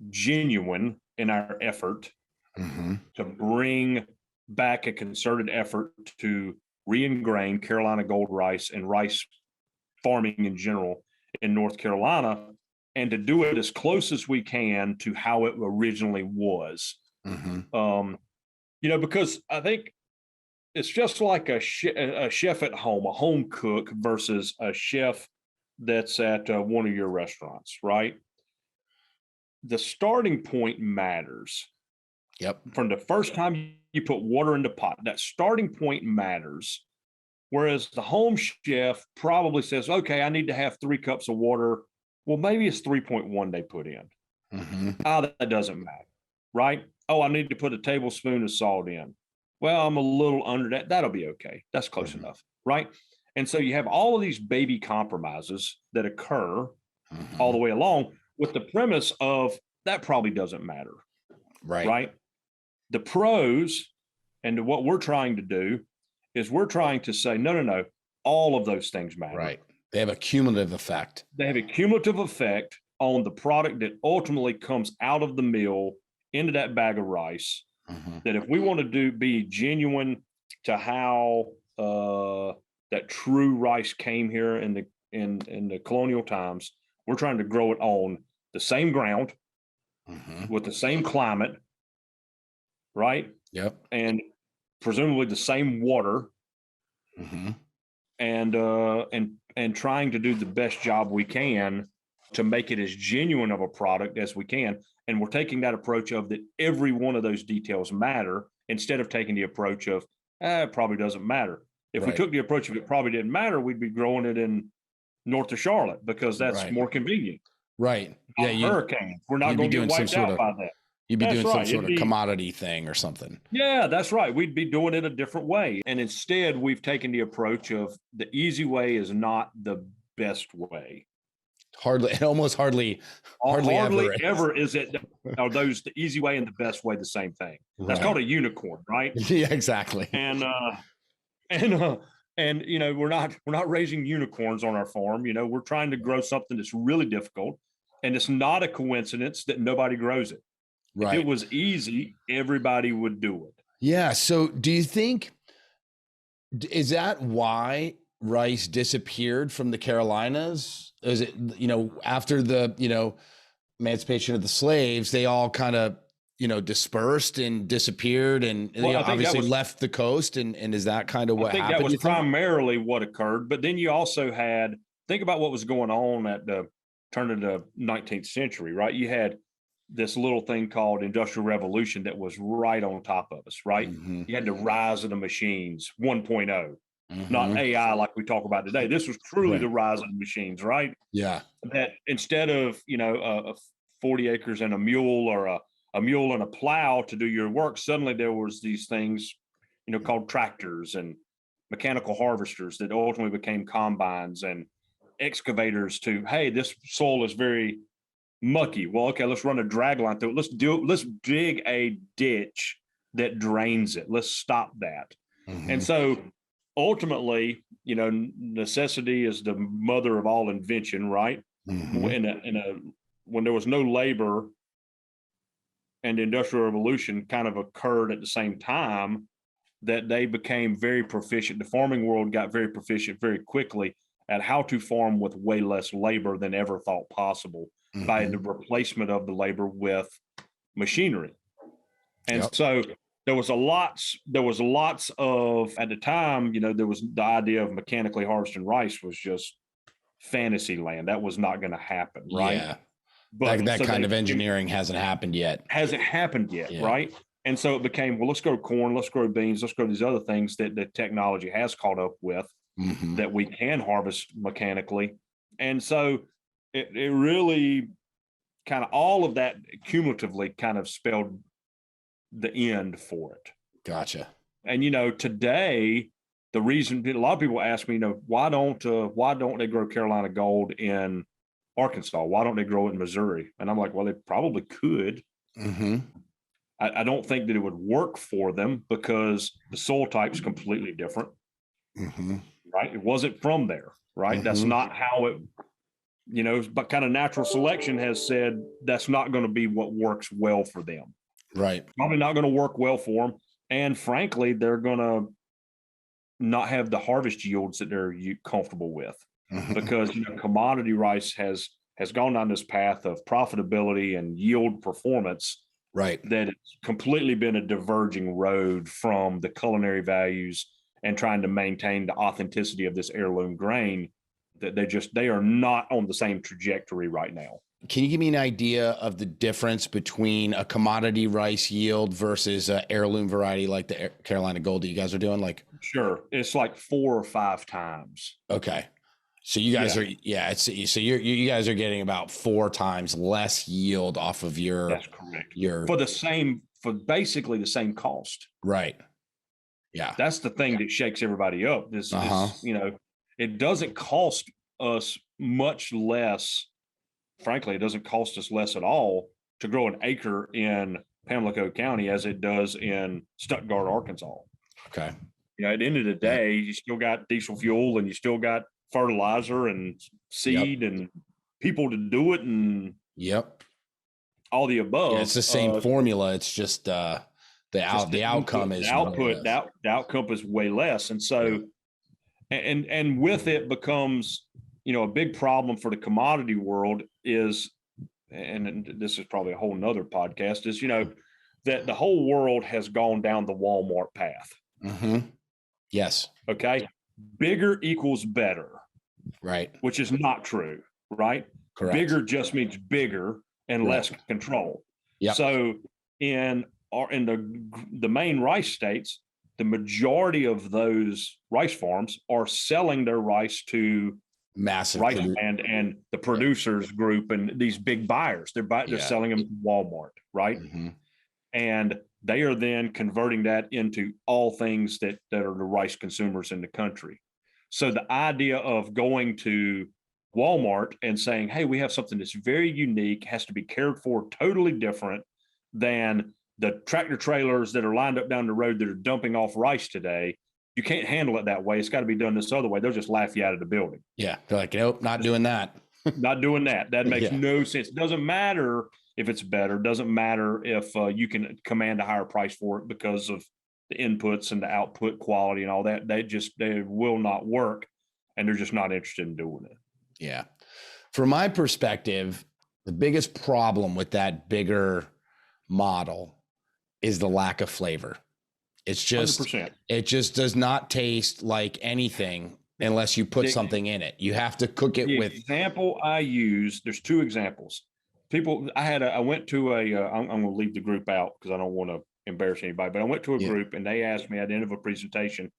genuine in our effort to bring back a concerted effort to re-ingrain Carolina gold rice and rice farming in general in North Carolina, and to do it as close as we can to how it originally was. Because I think it's just like a chef at home, a home cook versus a chef that's at one of your restaurants, right? The starting point matters.
Yep.
From the first time you put water in the pot, that starting point matters. Whereas the home chef probably says, okay, I need to have 3 cups of water. Well, maybe it's 3.1 they put in. That doesn't matter, right? Oh, I need to put a tablespoon of salt in. Well, I'm a little under that. That'll be okay. That's close enough, right? And so you have all of these baby compromises that occur all the way along with the premise of that probably doesn't matter, right? The pros and what we're trying to do is we're trying to say, no, all of those things matter.
Right. They have a cumulative effect.
They have a cumulative effect on the product that ultimately comes out of the mill into that bag of rice. That if we want to be genuine to how that true rice came here in the colonial times, we're trying to grow it on the same ground with the same climate, right?
Yep.
And presumably the same water, and trying to do the best job we can to make it as genuine of a product as we can. And we're taking that approach of that every one of those details matter, instead of taking the approach of, it probably doesn't matter. If we took the approach of it probably didn't matter, we'd be growing it in north of Charlotte because that's more convenient.
Right. Yeah.
Hurricanes. We're not going to get wiped out by that.
You'd be doing some sort of commodity thing or something.
Yeah, that's right. We'd be doing it a different way. And instead, we've taken the approach of the easy way is not the best way.
Hardly
ever is it. Are those the easy way and the best way the same thing? That's called a unicorn, right?
Yeah, exactly.
And we're not raising unicorns on our farm. We're trying to grow something that's really difficult, and it's not a coincidence that nobody grows it. Right. If it was easy, everybody would do it.
Yeah. So do you think, is that why rice disappeared from the Carolinas? Is it, after the, emancipation of the slaves, they all kind of, dispersed and disappeared and obviously left the coast. And is that kind of what happened?
That was primarily what occurred. But then you also think about what was going on at the turn of the 19th century, right? You had this little thing called Industrial Revolution that was right on top of us, right? You had the rise of the machines 1.0, not AI like we talk about today. This was truly the rise of the machines, right?
Yeah.
That instead of, 40 acres and a mule, or a mule and a plow to do your work, suddenly there was these things, called tractors and mechanical harvesters that ultimately became combines and excavators to, hey, this soil is very mucky. Well, okay, let's run a drag line through it. Let's dig a ditch that drains it. Let's stop that. And so ultimately, necessity is the mother of all invention, right? When there was no labor and the Industrial Revolution kind of occurred at the same time, that they became very proficient. The farming world got very proficient very quickly at how to farm with way less labor than ever thought possible by the replacement of the labor with machinery. And so there was lots of, at the time, there was the idea of mechanically harvesting rice was just fantasy land. That was not going to happen, right? Yeah.
But that kind of engineering hasn't happened yet.
Right? And so it became, well, let's grow corn, let's grow beans, let's grow these other things that the technology has caught up with that we can harvest mechanically. And so it really kind of, all of that cumulatively kind of spelled the end for it.
Gotcha.
And, today, the reason a lot of people ask me, why don't they grow Carolina gold in Arkansas? Why don't they grow it in Missouri? And I'm like, well, they probably could. I don't think that it would work for them because the soil type is completely different. Right? It wasn't from there, right? That's not how it, but kind of natural selection has said that's not going to be what works well for them.
Right.
Probably not going to work well for them. And frankly, they're going to not have the harvest yields that they're comfortable with, because commodity rice has gone down this path of profitability and yield performance,
right,
that it's completely been a diverging road from the culinary values and trying to maintain the authenticity of this heirloom grain. That they are not on the same trajectory right now.
Can you give me an idea of the difference between a commodity rice yield versus an heirloom variety like the Carolina Gold that you guys are doing? Like,
sure, it's like 4 or 5 times.
Okay, so you guys are you guys are getting about 4 times less yield off of your.
That's correct. For basically the same cost.
Right. Yeah.
That's the thing that shakes everybody up. This it doesn't cost us much less. Frankly, it doesn't cost us less at all to grow an acre in Pamlico County as it does in Stuttgart, Arkansas.
Okay.
At the end of the day, you still got diesel fuel and you still got fertilizer and seed and people to do it and all the above.
Yeah, it's the same formula. It's just the outcome is
the outcome is way less. And so and with it becomes a big problem for the commodity world is, and this is probably a whole nother podcast, is, that the whole world has gone down the Walmart path.
Yes.
Okay. Bigger equals better.
Right.
Which is not true. Right.
Correct.
Bigger just means bigger and less control. Yeah. So in the main rice states, the majority of those rice farms are selling their rice to
massive
rice and the producers group and these big buyers. They're selling them to Walmart, right? And they are then converting that into all things that are the rice consumers in the country. So the idea of going to Walmart and saying, hey, we have something that's very unique, has to be cared for totally different than the tractor trailers that are lined up down the road that are dumping off rice today. You can't handle it that way. It's got to be done this other way. They'll just laugh you out of the building.
Yeah. They're like, nope, not doing that.
Not doing that. That makes no sense. It doesn't matter if it's better. Doesn't matter if you can command a higher price for it because of the inputs and the output quality and all that. They will not work. And they're just not interested in doing it.
Yeah. From my perspective, the biggest problem with that bigger model is the lack of flavor. It's just 100%. It just does not taste like anything unless you put something in it. You have to cook it with. The
example I use, there's 2 examples. I went to I'm going to leave the group out because I don't want to embarrass anybody, but I went to a group and they asked me at the end of a presentation,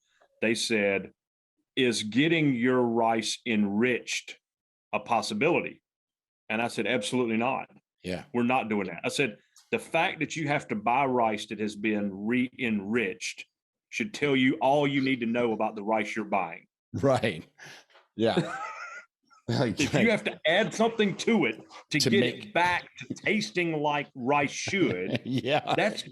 they said, is getting your rice enriched a possibility? And I said, absolutely not.
Yeah.
We're not doing that. I said, the fact that you have to buy rice that has been re-enriched should tell you all you need to know about the rice you're buying.
Right. Yeah.
If you have to add something to it to get it back to tasting like rice should, that's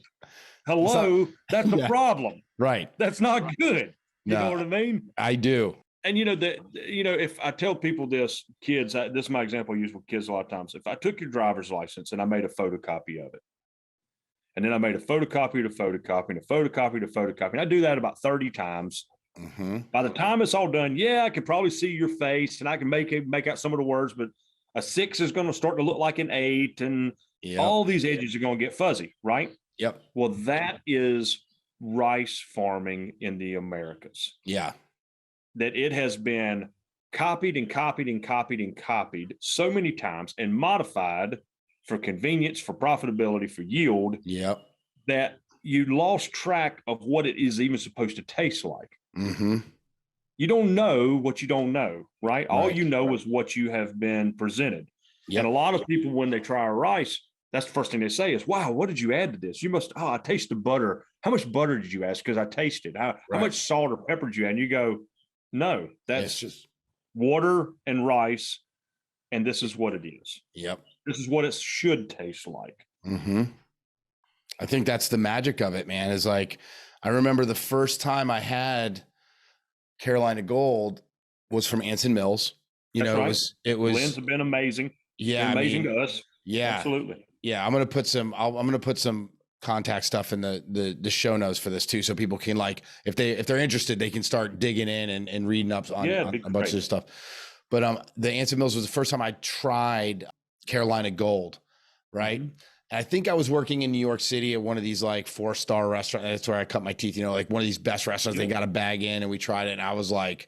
a problem.
Right.
That's not good. You know what I mean?
I do.
And if I tell people this, kids, this is my example I use with kids a lot of times. If I took your driver's license and I made a photocopy of it, and then I made a photocopy to photocopy and a photocopy to photocopy, and I do that about 30 times. By the time it's all done, I can probably see your face and I can make out some of the words, but a 6 is going to start to look like an 8, and all these edges are going to get fuzzy, right?
Yep.
Well, that is rice farming in the Americas.
Yeah.
That it has been copied and copied and copied and copied so many times and modified for convenience, for profitability, for yield, that you lost track of what it is even supposed to taste like. You don't know what you don't know, right? All you know is what you have been presented. And a lot of people, when they try rice, that's the first thing they say is, wow, what did you add to this? You must, I taste the butter. How much butter did you add? Because I tasted. How much salt or pepper did you add? And you go, no, that's just water and rice. And this is what it is.
Yep.
This is what it should taste like.
I think that's the magic of it, man. Is like, I remember the first time I had Carolina Gold was from Anson Mills. It was
Lynn's have been amazing.
Yeah.
Amazing to us.
Yeah.
Absolutely.
Yeah. I'm going to put some contact stuff in the show notes for this too, so people can, like, if they're interested, they can start digging in and reading up on a bunch of this stuff. But the Anson Mills was the first time I tried Carolina Gold, right? Mm-hmm. And I think I was working in New York City at one of these like 4-star restaurants. That's where I cut my teeth, like one of these best restaurants. They got a bag in and we tried it. And I was like,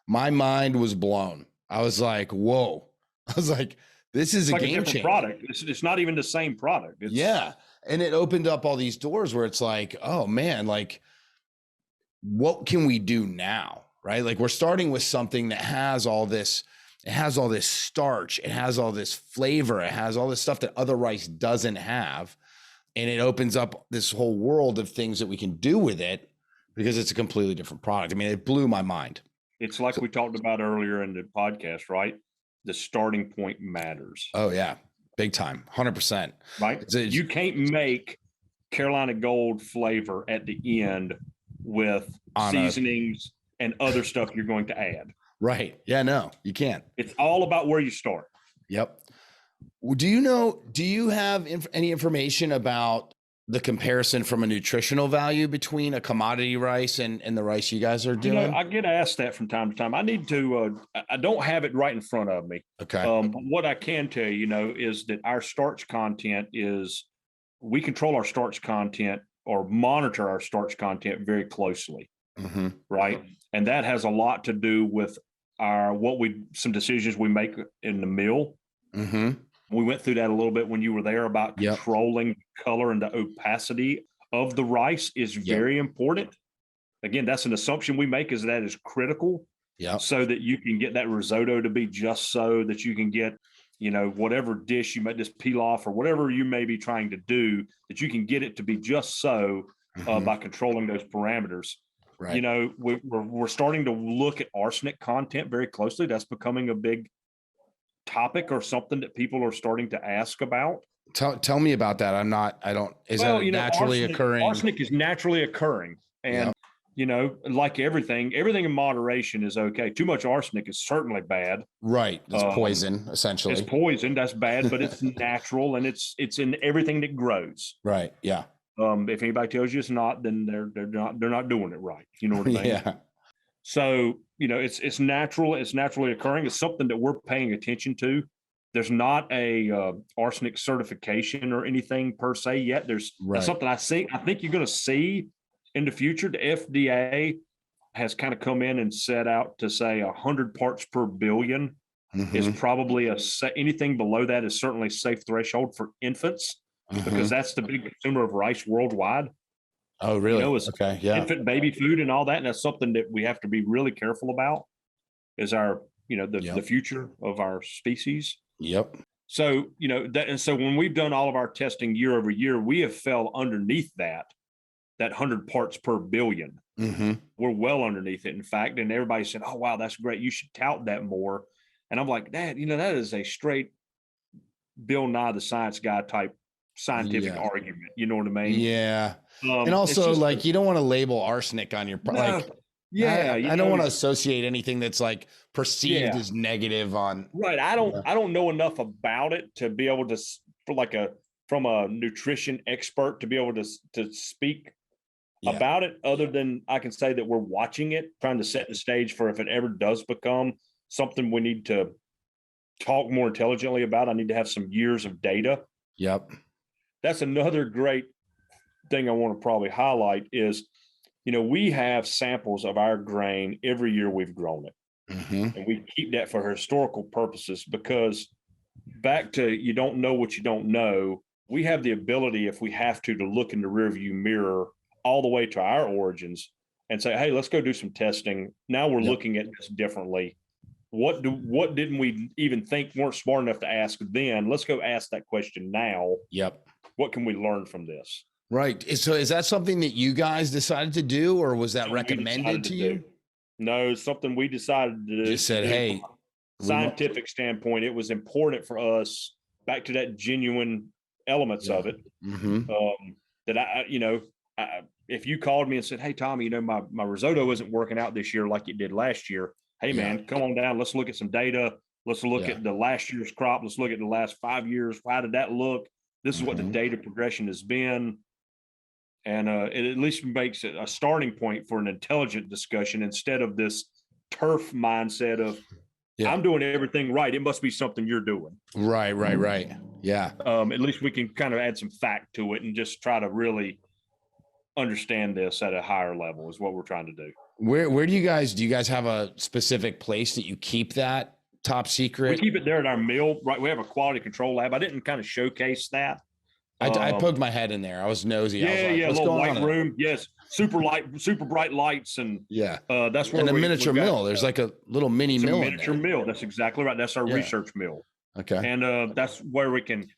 my mind was blown. I was like, whoa. I was like, this is a game changer.
Product. It's not even the same product.
Yeah. And it opened up all these doors where it's like, oh man, like, what can we do now? Right? Like, we're starting with something that has all this. It has all this starch. It has all this flavor. It has all this stuff that other rice doesn't have. And it opens up this whole world of things that we can do with it because it's a completely different product. I mean, it blew my mind.
It's like we talked about earlier in the podcast, right? The starting point matters.
Oh, yeah. Big time. 100%.
Right? You can't make Carolina Gold flavor at the end with seasonings and other stuff you're going to add.
Right. Yeah, no, you can't.
It's all about where you start.
Yep. Do you have any information about the comparison from a nutritional value between a commodity rice and the rice you guys are doing?
I get asked that from time to time. I need to, I don't have it right in front of me.
Okay.
But what I can tell you, is that our starch content we control our starch content or monitor our starch content very closely. Mm-hmm. Right. And that has a lot to do with some decisions we make in the mill. Mm-hmm. We went through that a little bit when you were there about controlling the color and the opacity of the rice is very important. Again, that's an assumption we make, is that is critical. Yeah. So that you can get that risotto to be just so that you can get, whatever dish you might just peel off or whatever you may be trying to do, that you can get it to be just so by controlling those parameters. Right. We're starting to look at arsenic content very closely. That's becoming a big topic or something that people are starting to ask about.
Tell me about that. Is that naturally occurring?
Arsenic is naturally occurring. And, like everything in moderation is okay. Too much arsenic is certainly bad.
Right. It's poison, essentially.
It's poison. That's bad, but it's natural and it's in everything that grows.
Right. Yeah.
If anybody tells you it's not, then they're not doing it right. You know what I mean? Yeah. So, it's natural. It's naturally occurring. It's something that we're paying attention to. There's not a arsenic certification or anything per se yet. There's something I think you're going to see in the future. The FDA has kind of come in and set out to say 100 parts per billion is probably anything below that is certainly safe threshold for infants. Because that's the big consumer of rice worldwide.
Oh, really?
It's
okay. Yeah.
Infant baby food and all that. And that's something that we have to be really careful about is our, the future of our species.
Yep.
So, and so when we've done all of our testing year over year, we have fell underneath that 100 parts per billion. Mm-hmm. We're well underneath it, in fact. And everybody said, oh, wow, that's great. You should tout that more. And I'm like, that is a straight Bill Nye the Science Guy type scientific argument. You know what I mean?
Yeah. And also, you don't want to label arsenic on your I don't want to associate anything that's like perceived as negative on.
Right. I don't know enough about it to be able to, from a nutrition expert, to be able to speak about it, other than I can say that we're watching it, trying to set the stage for if it ever does become something we need to talk more intelligently about. I need to have some years of data.
Yep.
That's another great thing I want to probably highlight is, we have samples of our grain every year we've grown it. Mm-hmm. And we keep that for historical purposes, because back to you don't know what you don't know. We have the ability, if we have to look in the rearview mirror all the way to our origins and say, hey, let's go do some testing. Now we're looking at this differently. What didn't we even think, weren't smart enough to ask then? Let's go ask that question now.
Yep.
What can we learn from this?
Right. So is that something that you guys decided to do, or was that recommended to you?
No, it's something we decided to do.
Just said, hey,
scientific standpoint, it was important for us, back to that genuine elements of it. Mm-hmm. That if you called me and said, hey, Tommy, my risotto isn't working out this year like it did last year. Hey, man, come on down. Let's look at some data. Let's look at the last year's crop. Let's look at the last 5 years. How did that look? This is what the data progression has been. And it at least makes it a starting point for an intelligent discussion instead of this turf mindset of, I'm doing everything right. It must be something you're doing.
Right. Yeah.
At least we can kind of add some fact to it and just try to really understand this at a higher level is what we're trying to do.
Where do you guys have a specific place that you keep that top secret?
We keep it there at our mill, right? We have a quality control lab. I didn't kind of showcase that.
I poked my head in there. I was nosy.
Yeah,
I was like,
yeah,
what's
little
going
white
on
room. Yes, super bright lights, and that's where
and a miniature mill. There's like a little mini mill.
A miniature mill. That's exactly right. That's our research mill.
Okay,
and that's where we can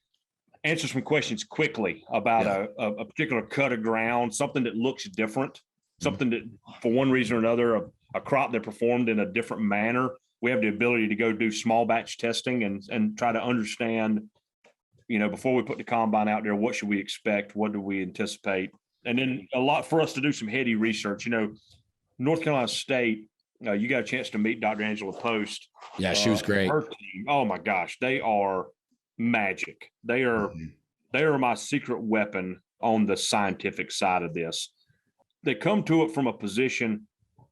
answer some questions quickly about a particular cut of ground, something that looks different, something that, for one reason or another, a crop that performed in a different manner. We have the ability to go do small batch testing and try to understand, before we put the combine out there, what should we expect? What do we anticipate? And then a lot for us to do some heady research. North Carolina State, you got a chance to meet Dr. Angela Post.
Yeah, she was great.
Her team, oh my gosh, they are magic. They are my secret weapon on the scientific side of this. They come to it from a position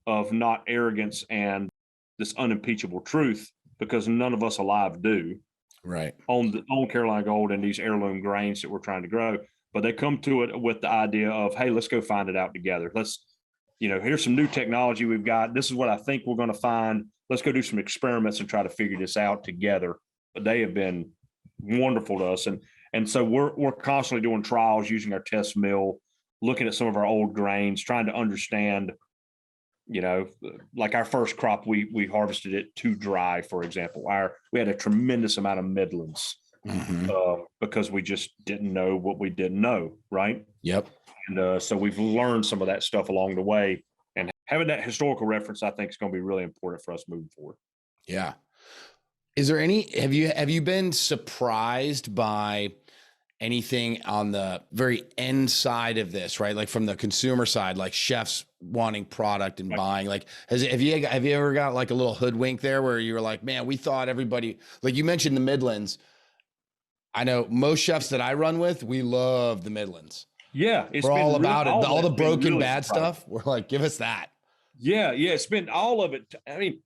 of not arrogance and this unimpeachable truth, because none of us alive do.
Right.
On Carolina Gold and these heirloom grains that we're trying to grow. But they come to it with the idea of, hey, let's go find it out together. Let's, here's some new technology we've got. This is what I think we're going to find. Let's go do some experiments and try to figure this out together. But they have been wonderful to us. And so we're constantly doing trials using our test mill, looking at some of our old grains, trying to understand, like our first crop, we harvested it too dry, for example. We had a tremendous amount of Midlands because we just didn't know what we didn't know, right?
Yep.
And so we've learned some of that stuff along the way, and having that historical reference, I think, is going to be really important for us moving forward.
Yeah. Is there have you been surprised by anything on the very end side of this, right? Like from the consumer side, like chefs wanting product and buying, like, have you ever got like a little hoodwink there where you were like, man, we thought everybody, like you mentioned the Midlands. I know most chefs that I run with, we love the Midlands.
Yeah.
We're all about it. All the broken really bad stuff. We're like, give us that.
Yeah. It's been all of it. I mean,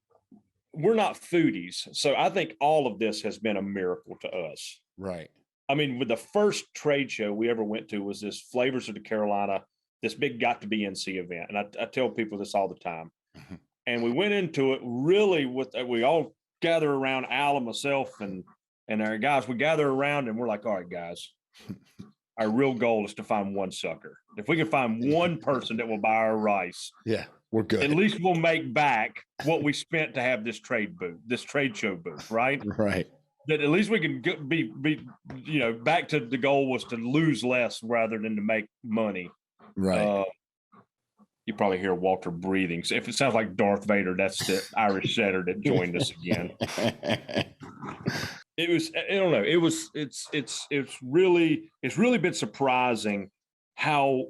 we're not foodies. So I think all of this has been a miracle to us.
Right.
I mean, with the first trade show we ever went to was this Flavors of the Carolina, this big got to be NC event. And I tell people this all the time. And we went into it really we all gather around, Al and myself and our guys, we gather around and we're like, all right, guys, our real goal is to find one sucker. If we can find one person that will buy our rice, we're good. At least we'll make back what we spent to have this trade show booth, right?
Right.
That at least we can be back to the goal was to lose less rather than to make money.
Right.
You probably hear Walter breathing. So if it sounds like Darth Vader, that's the Irish setter that joined us again. It was, I don't know. It's really been surprising how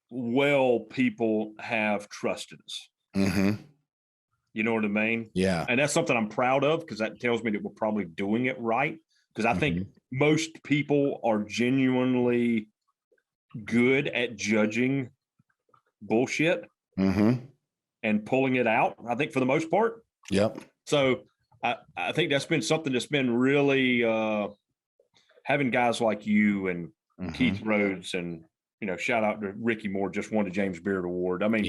well people have trusted us. You know what I mean?
Yeah.
And that's something I'm proud of, because that tells me that we're probably doing it right. Because I think most people are genuinely good at judging bullshit and pulling it out, I think, for the most part.
Yep.
So I think that's been something that's been really having guys like you and Keith Rhodes and, shout out to Ricky Moore, just won the James Beard Award. I mean,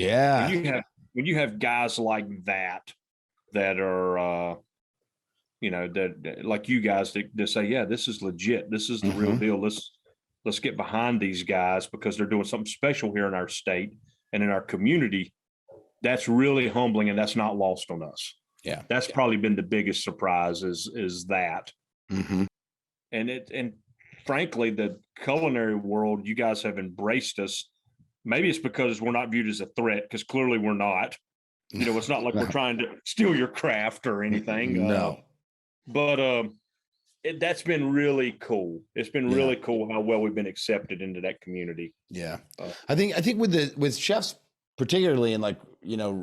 when you have guys like that are, that like you guys that say, yeah, this is legit. This is the real deal. Let's get behind these guys because they're doing something special here in our state and in our community. That's really humbling, and that's not lost on us.
Yeah.
That's probably been the biggest surprise is that. And frankly, the culinary world, you guys have embraced us. Maybe it's because we're not viewed as a threat, because clearly we're not. It's not like we're trying to steal your craft or anything.
No.
But that's been really cool. It's been really cool how well we've been accepted into that community.
Yeah. I think with chefs particularly, and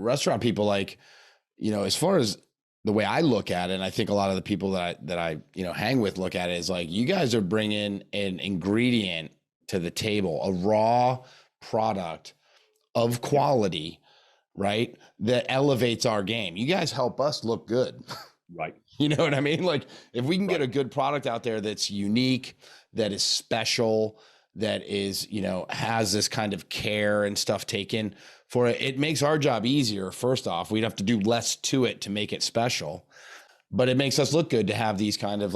restaurant people, as far as the way I look at it, and I think a lot of the people that I hang with look at it, is like, you guys are bringing an ingredient to the table, a raw product of quality, right, that elevates our game. You guys help us look good.
Right.
You know what I mean? Like if we can get a good product out there that's unique, that is special, that is, you know, has this kind of care and stuff taken for it, it makes our job easier. First off, we'd have to do less to it to make it special, but it makes us look good to have these kind of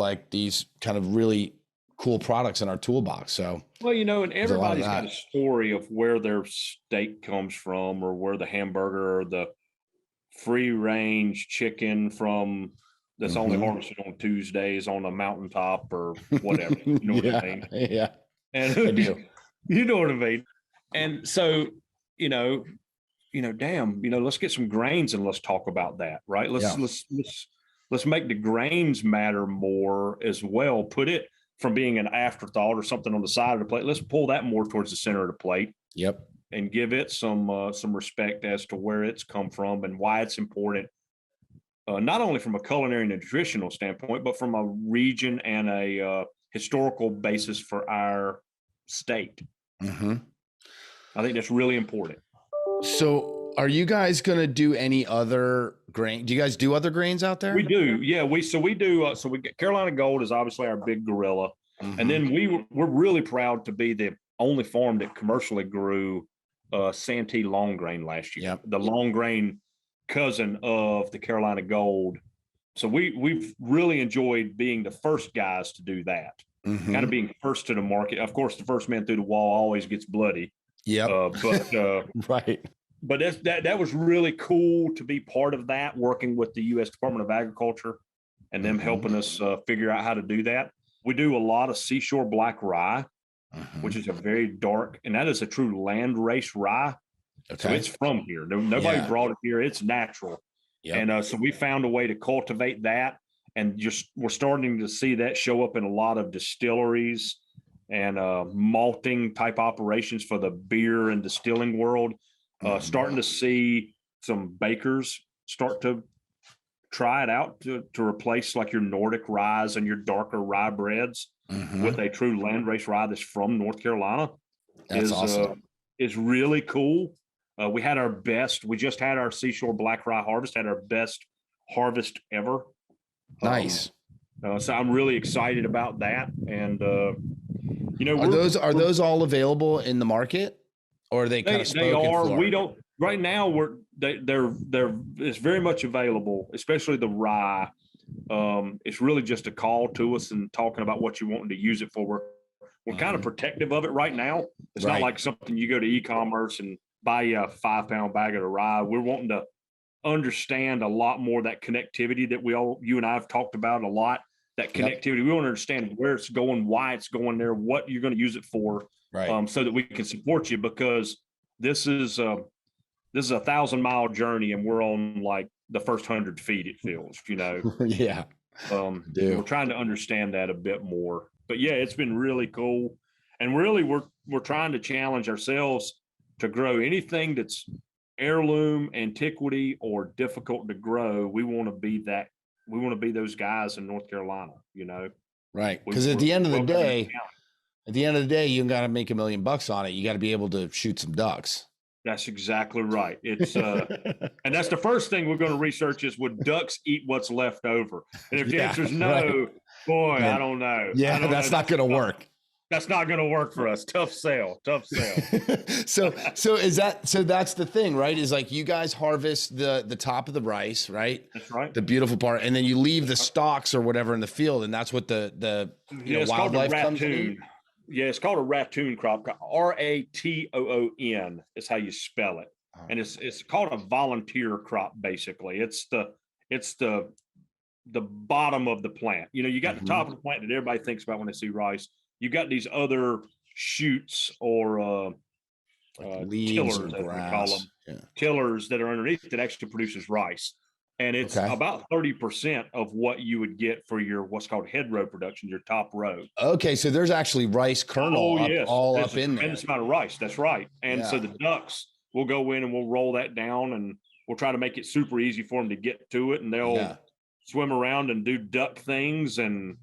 really cool products in our toolbox. So,
well, you know, and everybody's got a story of where their steak comes from, or where the hamburger or the free range chicken from that's only harvested on Tuesdays on a mountaintop or whatever. You know what I mean?
Yeah.
And
I do.
You know what I mean? And so, damn, let's get some grains and let's talk about that, right? Let's make the grains matter more as well. Put it from being an afterthought or something on the side of the plate. Let's pull that more towards the center of the plate.
Yep.
And give it some respect as to where it's come from and why it's important. Not only from a culinary and nutritional standpoint, but from a region and a historical basis for our state.
Mm-hmm.
I think that's really important.
So are you guys going to do any other grain? Do you guys do other grains out there?
We do. Yeah. We do. So we get Carolina Gold is obviously our big gorilla. Mm-hmm. And then we're really proud to be the only farm that commercially grew Santee long grain last year.
Yep.
The long grain cousin of the Carolina Gold. So we've really enjoyed being the first guys to do that. Mm-hmm. Kind of being first to the market. Of course, the first man through the wall always gets bloody.
Yeah. Right.
But that was really cool to be part of that, working with the U.S. Department of Agriculture and them helping us figure out how to do that. We do a lot of seashore black rye, which is a very dark, and that is a true land race rye. Okay. So it's from here. Nobody brought it here. It's natural. Yep. And so we found a way to cultivate that, and just we're starting to see that show up in a lot of distilleries and malting type operations for the beer and distilling world. Starting to see some bakers start to try it out to replace like your Nordic ryes and your darker rye breads with a true landrace rye that's from North Carolina.
That's awesome.
Is really cool. We had our best. We just had our Seashore Black Rye harvest. Had our best harvest ever.
Nice.
So I'm really excited about that. And
are those all available in the market, or are they kind of spoken for?
We don't right now. They're it's very much available, especially the rye. It's really just a call to us and talking about what you want to use it for. We're kind of protective of it right now. It's not like something you go to e-commerce and buy you a 5-pound bag of the rye. We're wanting to understand a lot more that connectivity that you and I have talked about a lot. That connectivity, we want to understand where it's going, why it's going there, what you're going to use it for, so that we can support you, because this is a 1,000-mile journey, and we're on like the first 100 feet. It feels,
yeah.
We're trying to understand that a bit more, but yeah, it's been really cool, and really we're trying to challenge ourselves to grow anything that's heirloom, antiquity, or difficult to grow. We want to be that. We want to be those guys in North Carolina,
Right. Because at the end of the day, you got to make $1 million on it. You got to be able to shoot some ducks.
That's exactly right. It's and that's the first thing we're going to research is, would ducks eat what's left over? And if the answer is no, boy, I don't know.
Yeah, that's not going to work.
That's not going to work for us. Tough sale.
So that's the thing, right? Is like you guys harvest the top of the rice, right?
That's right.
The beautiful part. And then you leave the stalks or whatever in the field. And that's what the wildlife comes in.
Yeah, it's called a ratoon crop. RATOON is how you spell it. And it's called a volunteer crop, basically. It's the bottom of the plant. You got the top of the plant that everybody thinks about when they see rice. You got these other shoots or tillers, as we call them, tillers that are underneath that actually produces rice. And it's about 30% of what you would get for your what's called head row production, your top row.
Okay, so there's actually rice kernel up in there.
Tremendous amount of rice. That's right. And so the ducks will go in and we'll roll that down, and we'll try to make it super easy for them to get to it, and they'll swim around and do duck things. And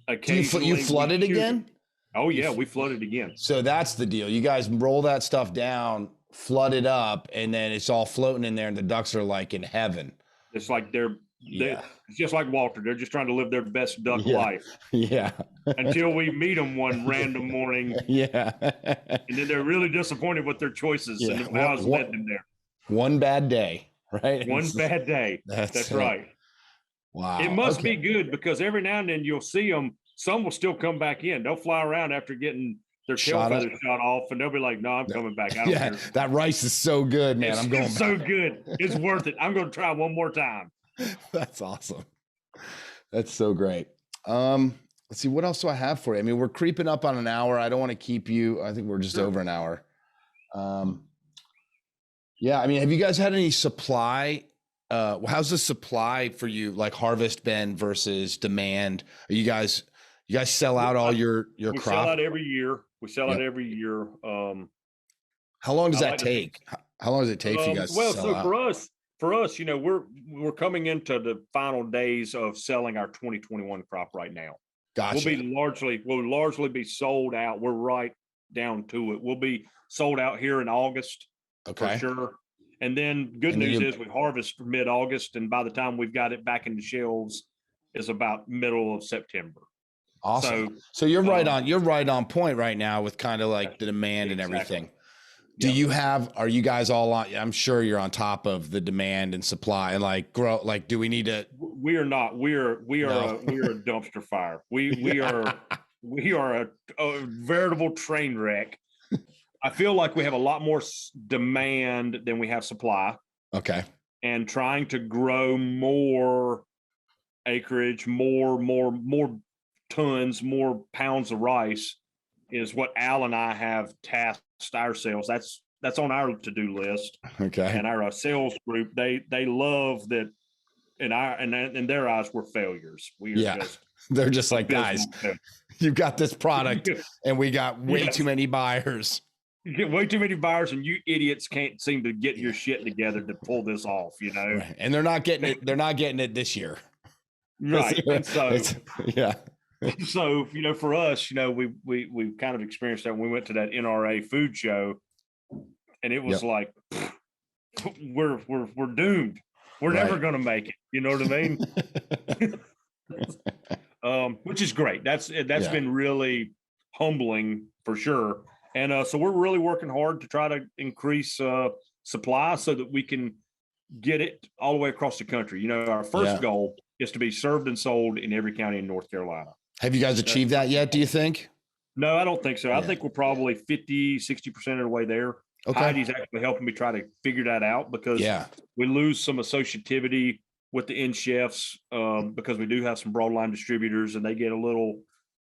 occasionally
you flood it again?
Oh yeah, we flooded again.
So that's the deal. You guys roll that stuff down, flood it up, and then it's all floating in there, and the ducks are like in heaven.
It's like
Yeah.
it's just like Walter. They're just trying to live their best duck
Yeah.
life
Yeah.
until we meet them one random morning,
Yeah.
and then they're really disappointed with their choices
Yeah.
and how it's led them there.
One bad day, right?
One bad day. That's right.
Wow.
It must be good because every now and then you'll see them. Some will still come back in. They'll fly around after getting their tail feathers shot off, and they'll be like, "No, I'm coming back. I don't care.
That rice is so good, man. I'm going.
It's so good. It's worth it. I'm going to try one more time."
That's awesome. That's so great. Let's see, what else do I have for you? I mean, we're creeping up on an hour. I don't want to keep you. I think we're just over an hour. Yeah, I mean, have you guys had any supply? How's the supply for you, like harvest been versus demand? Are you guys sell out all your crop?
We sell out every year. We sell out every year.
How long does that take? How long does it take for you guys to sell out?
For us, you know, we're coming into the final days of selling our 2021 crop right now.
Gotcha.
We'll largely be sold out. We're right down to it. We'll be sold out here in August for sure. And then good news is we harvest mid-August, and by the time we've got it back in the shelves is about middle of September.
Awesome. So you're right on. You're right on point right now with kind of like the demand and everything. Are you guys all on? I'm sure you're on top of the demand and supply and like grow. Like, do we need to?
We are not. We are a dumpster fire. We are a veritable train wreck. I feel like we have a lot more demand than we have supply.
Okay.
And trying to grow more acreage, more tons, more pounds of rice is what Al and I have tasked ourselves. That's on our to-do list.
Okay.
And our sales group, they love that. In their eyes, we're failures.
They're just like, guys, you've got this product and we got way too many buyers.
You get way too many buyers, and you idiots can't seem to get your shit together to pull this off, you know.
Right. And they're not getting it. They're not getting it this year,
right? And so,
So
you know, for us, you know, we kind of experienced that when we went to that NRA food show, and it was like, we're doomed. We're never going to make it. You know what I mean? Which is great. That's been really humbling for sure. And so we're really working hard to try to increase supply so that we can get it all the way across the country. You know, our first goal is to be served and sold in every county in North Carolina.
Have you guys achieved that yet, do you think?
No, I don't think so. I think we're probably 50-60% of the way there. Okay. Heidi's actually helping me try to figure that out because we lose some associativity with the end chefs because we do have some broadline distributors, and they get a little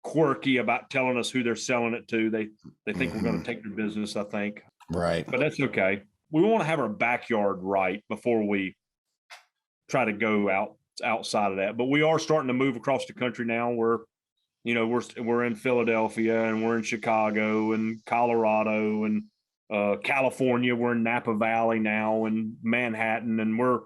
quirky about telling us who they're selling it to. They think we're going to take their business, I think.
Right.
But that's okay. We want to have our backyard right before we try to go outside of that. But we are starting to move across the country now. We're in Philadelphia, and we're in Chicago and Colorado and California. We're in Napa Valley now and Manhattan, and we're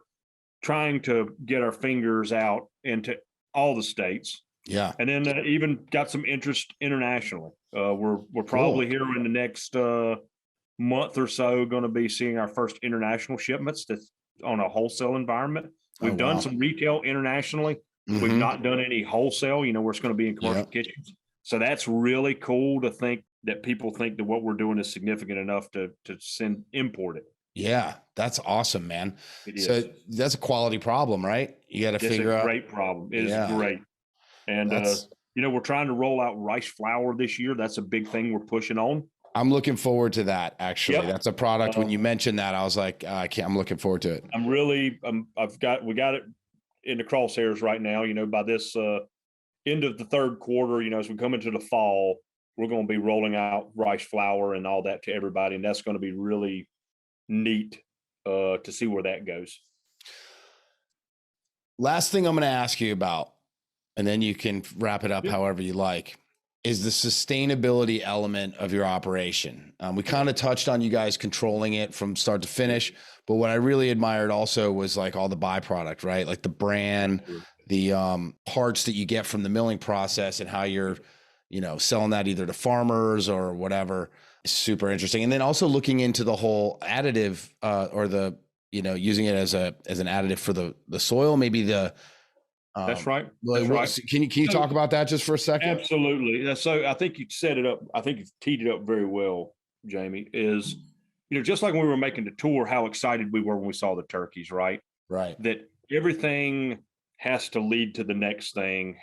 trying to get our fingers out into all the states.
Yeah.
And then even got some interest internationally. We're probably here in the next month or so going to be seeing our first international shipments that's on a wholesale environment. We've done some retail internationally. Mm-hmm. We've not done any wholesale, you know, where it's going to be in commercial kitchens. So that's really cool to think that people think that what we're doing is significant enough to import it.
Yeah, that's awesome, man. So that's a quality problem, right? You got to figure out.
It's a great problem. It is great. And, you know, we're trying to roll out rice flour this year. That's a big thing we're pushing on.
I'm looking forward to that, actually. That's a product. When you mentioned that, I was like, I'm looking forward to it.
We got it in the crosshairs right now. You know, by this end of the third quarter, you know, as we come into the fall, we're going to be rolling out rice flour and all that to everybody. And that's going to be really neat to see where that goes.
Last thing I'm going to ask you about, and then you can wrap it up however you like, is the sustainability element of your operation. We kind of touched on you guys controlling it from start to finish, but what I really admired also was like all the byproduct, right? Like the bran, the parts that you get from the milling process, and how you're selling that either to farmers or whatever. Super interesting. And then also looking into the whole additive or the, using it as an additive for the soil, maybe
that's right. That's right.
Can you talk about that just for a second?
Absolutely. So I think you set it up. I think you've teed it up very well, Jamie, is, just like when we were making the tour, how excited we were when we saw the turkeys, right?
Right.
That everything has to lead to the next thing,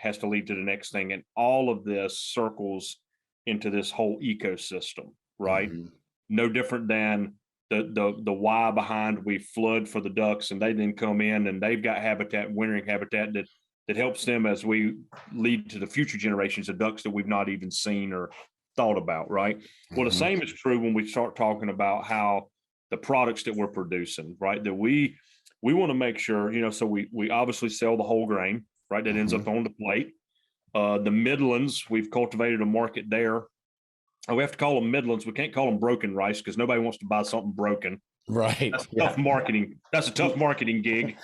and all of this circles into this whole ecosystem, right?
Mm-hmm.
No different than the why behind we flood for the ducks, and they then come in and they've got habitat, wintering habitat that helps them as we lead to the future generations of ducks that we've not even seen or thought about, right? Mm-hmm. Well, the same is true when we start talking about how the products that we're producing, right? That we want to make sure, so we obviously sell the whole grain, right? That ends up on the plate. The Midlands, we've cultivated a market there. We have to call them Midlands. We can't call them broken rice because nobody wants to buy something broken.
Right.
That's tough marketing. That's a tough marketing gig.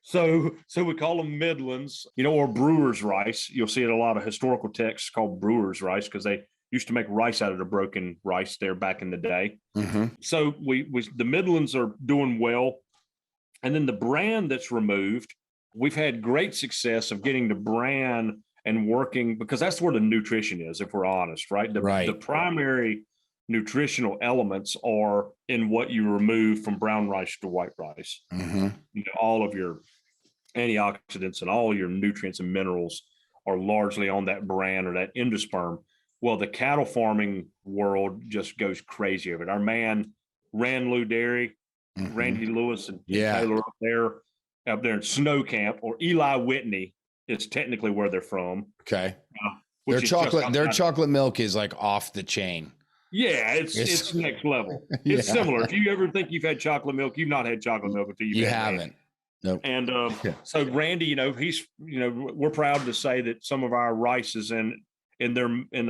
So we call them Midlands, or brewer's rice. You'll see it a lot of historical texts called brewer's rice because they used to make rice out of the broken rice there back in the day. Mm-hmm. So the Midlands are doing well. And then the brand that's removed, we've had great success of getting the brand and working, because that's where the nutrition is, if we're honest, right? The primary nutritional elements are in what you remove from brown rice to white rice. Mm-hmm. All of your antioxidants and all your nutrients and minerals are largely on that bran or that endosperm. Well, the cattle farming world just goes crazy over it. Our man, Ranloo Dairy, Randy Lewis and Taylor up there in Snow Camp, or Eli Whitney, it's technically where they're from.
Okay. Their chocolate milk is like off the chain.
Yeah, it's next level. It's similar. If you ever think you've had chocolate milk, you've not had chocolate milk until you haven't.
Nope.
And so Randy, he's, we're proud to say that some of our rice is in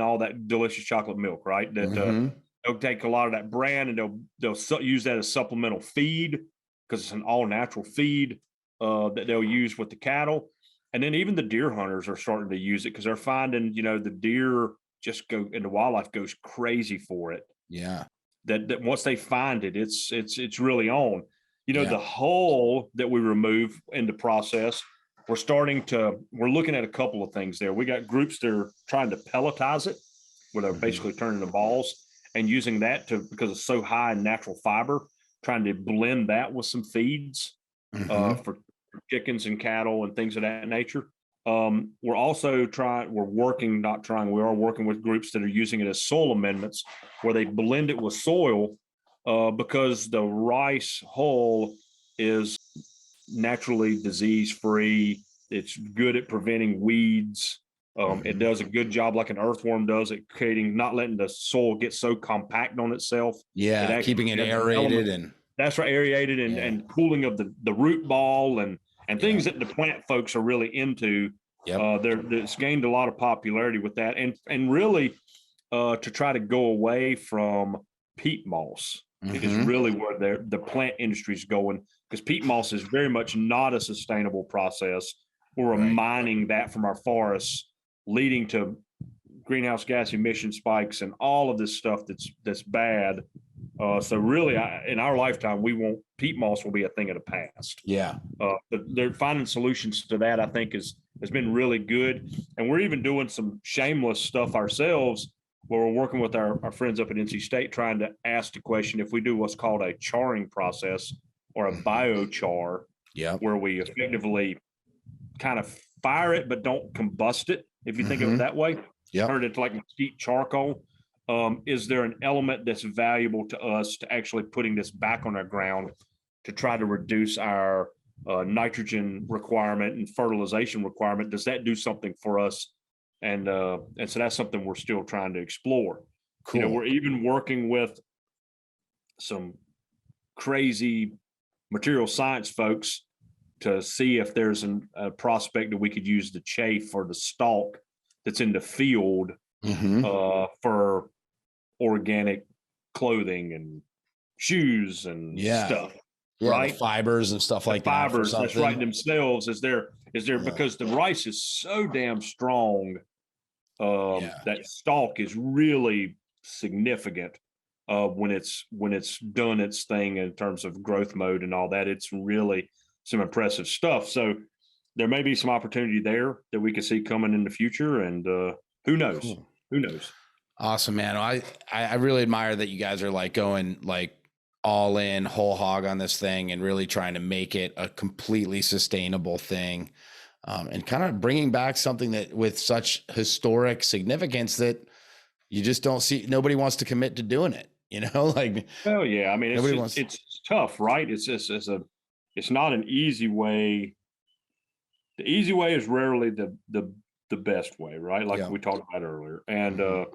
all that delicious chocolate milk, right? That they'll take a lot of that bran and they'll use that as supplemental feed, because it's an all natural feed that they'll use with the cattle. And then even the deer hunters are starting to use it because they're finding, the deer just go, and the wildlife goes crazy for it.
Yeah.
That once they find it, it's really on. The hull that we remove in the process, we're looking at a couple of things there. We got groups that are trying to pelletize it, where they're basically turning the balls and using that because it's so high in natural fiber, trying to blend that with some feeds for chickens and cattle and things of that nature. We are working with groups that are using it as soil amendments, where they blend it with soil, because the rice hull is naturally disease free. It's good at preventing weeds. It does a good job, like an earthworm does, at not letting the soil get so compact on itself.
Yeah, keeping it aerated
that's right, aerated and cooling of the root ball and things that the plant folks are really into. Yep. It's gained a lot of popularity with that, and really to try to go away from peat moss is really where the plant industry is going, because peat moss is very much not a sustainable process. We're mining that from our forests, leading to greenhouse gas emission spikes and all of this stuff that's bad. So really, in our lifetime, peat moss will be a thing of the past.
Yeah.
But they're finding solutions to that, I think, has been really good. And we're even doing some shameless stuff ourselves, where we're working with our friends up at NC State, trying to ask the question if we do what's called a charring process, or a biochar, where we effectively kind of fire it but don't combust it, if you think of it that way. Turn it into like mesquite charcoal. Is there an element that's valuable to us to actually putting this back on our ground to try to reduce our nitrogen requirement and fertilization requirement? Does that do something for us? And so that's something we're still trying to explore. Cool. We're even working with some crazy material science folks to see if there's a prospect that we could use the chaff or the stalk that's in the field for organic clothing and shoes and stuff. Right,
fibers and stuff like that.
Fibers, that's right, themselves is there because the rice is so damn strong That stalk is really significant when it's done its thing in terms of growth mode and all that. It's really some impressive stuff. So there may be some opportunity there that we can see coming in the future, and who knows?
Cool.
Who knows?
Awesome, man. I really admire that you guys are like going like all in, whole hog on this thing and really trying to make it a completely sustainable thing, and kind of bringing back something that with such historic significance that you just don't see. Nobody wants to commit to doing it. Like.
Oh yeah, I mean it's tough, right? It's not an easy way. The easy way is rarely the best way, right? Like we talked about earlier, and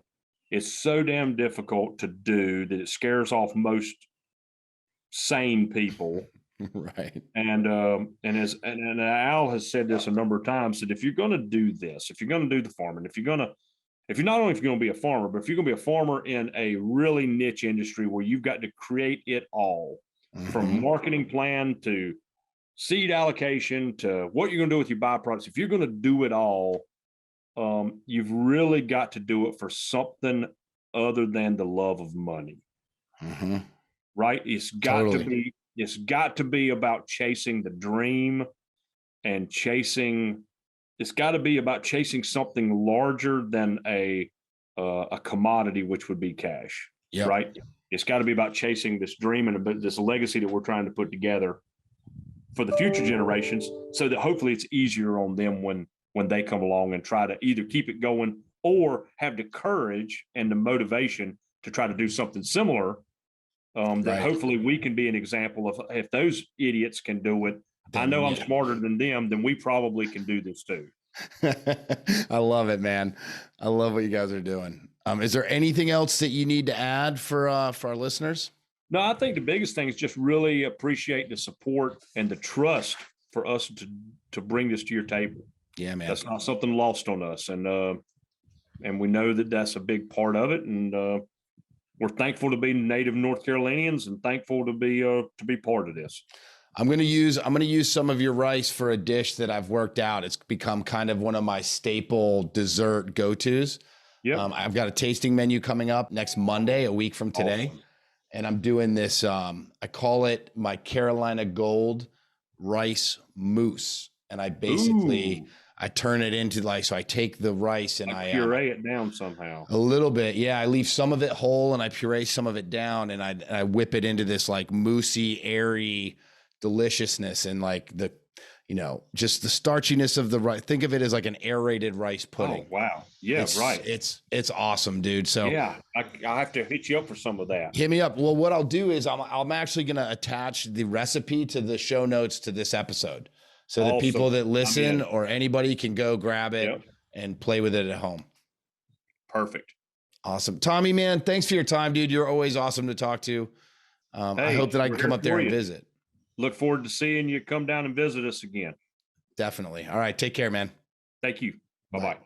it's so damn difficult to do that it scares off most sane people.
Right.
And Al has said this a number of times, that if you're going to do this, if you're going to do the farming, if you're not only if you're going to be a farmer, but if you're going to be a farmer in a really niche industry where you've got to create it all, from marketing plan to seed allocation to what you're going to do with your byproducts, if you're going to do it all, you've really got to do it for something other than the love of money. Right? It's got to be about chasing the dream and it's got to be about chasing something larger than a commodity, which would be cash. Right? It's got to be about chasing this dream and this legacy that we're trying to put together for the future generations, so that hopefully it's easier on them when they come along and try to either keep it going or have the courage and the motivation to try to do something similar. That hopefully we can be an example of. If those idiots can do it, I know I'm smarter than them, then we probably can do this too.
I love it, man. I love what you guys are doing. Is there anything else that you need to add for our listeners?
No, I think the biggest thing is just really appreciate the support and the trust for us to bring this to your table.
Yeah, man.
That's not something lost on us, and we know that that's a big part of it, and we're thankful to be native North Carolinians and thankful to be part of this.
I'm going to use some of your rice for a dish that I've worked out. It's become kind of one of my staple dessert go-tos.
Yeah.
I've got a tasting menu coming up next Monday, a week from today. Awesome. And I'm doing this, I call it my Carolina Gold rice mousse. And I basically, I turn it into so I take the rice and I
puree it down somehow.
A little bit. Yeah. I leave some of it whole and I puree some of it down, and I whip it into this like moussey, airy deliciousness, and like the, just the starchiness of the rice. Think of it as like an aerated rice pudding.
Oh, wow. Yeah, right.
It's awesome, dude. So
yeah, I have to hit you up for some of that.
Hit me up. Well, what I'll do is I'm actually going to attach the recipe to the show notes to this episode, so that people that listen or anybody can go grab it and play with it at home.
Perfect.
Awesome. Tommy, man, thanks for your time, dude. You're always awesome to talk to. I hope that I can come up there and visit.
Look forward to seeing you come down and visit us again.
Definitely. All right. Take care, man.
Thank you. Bye-bye.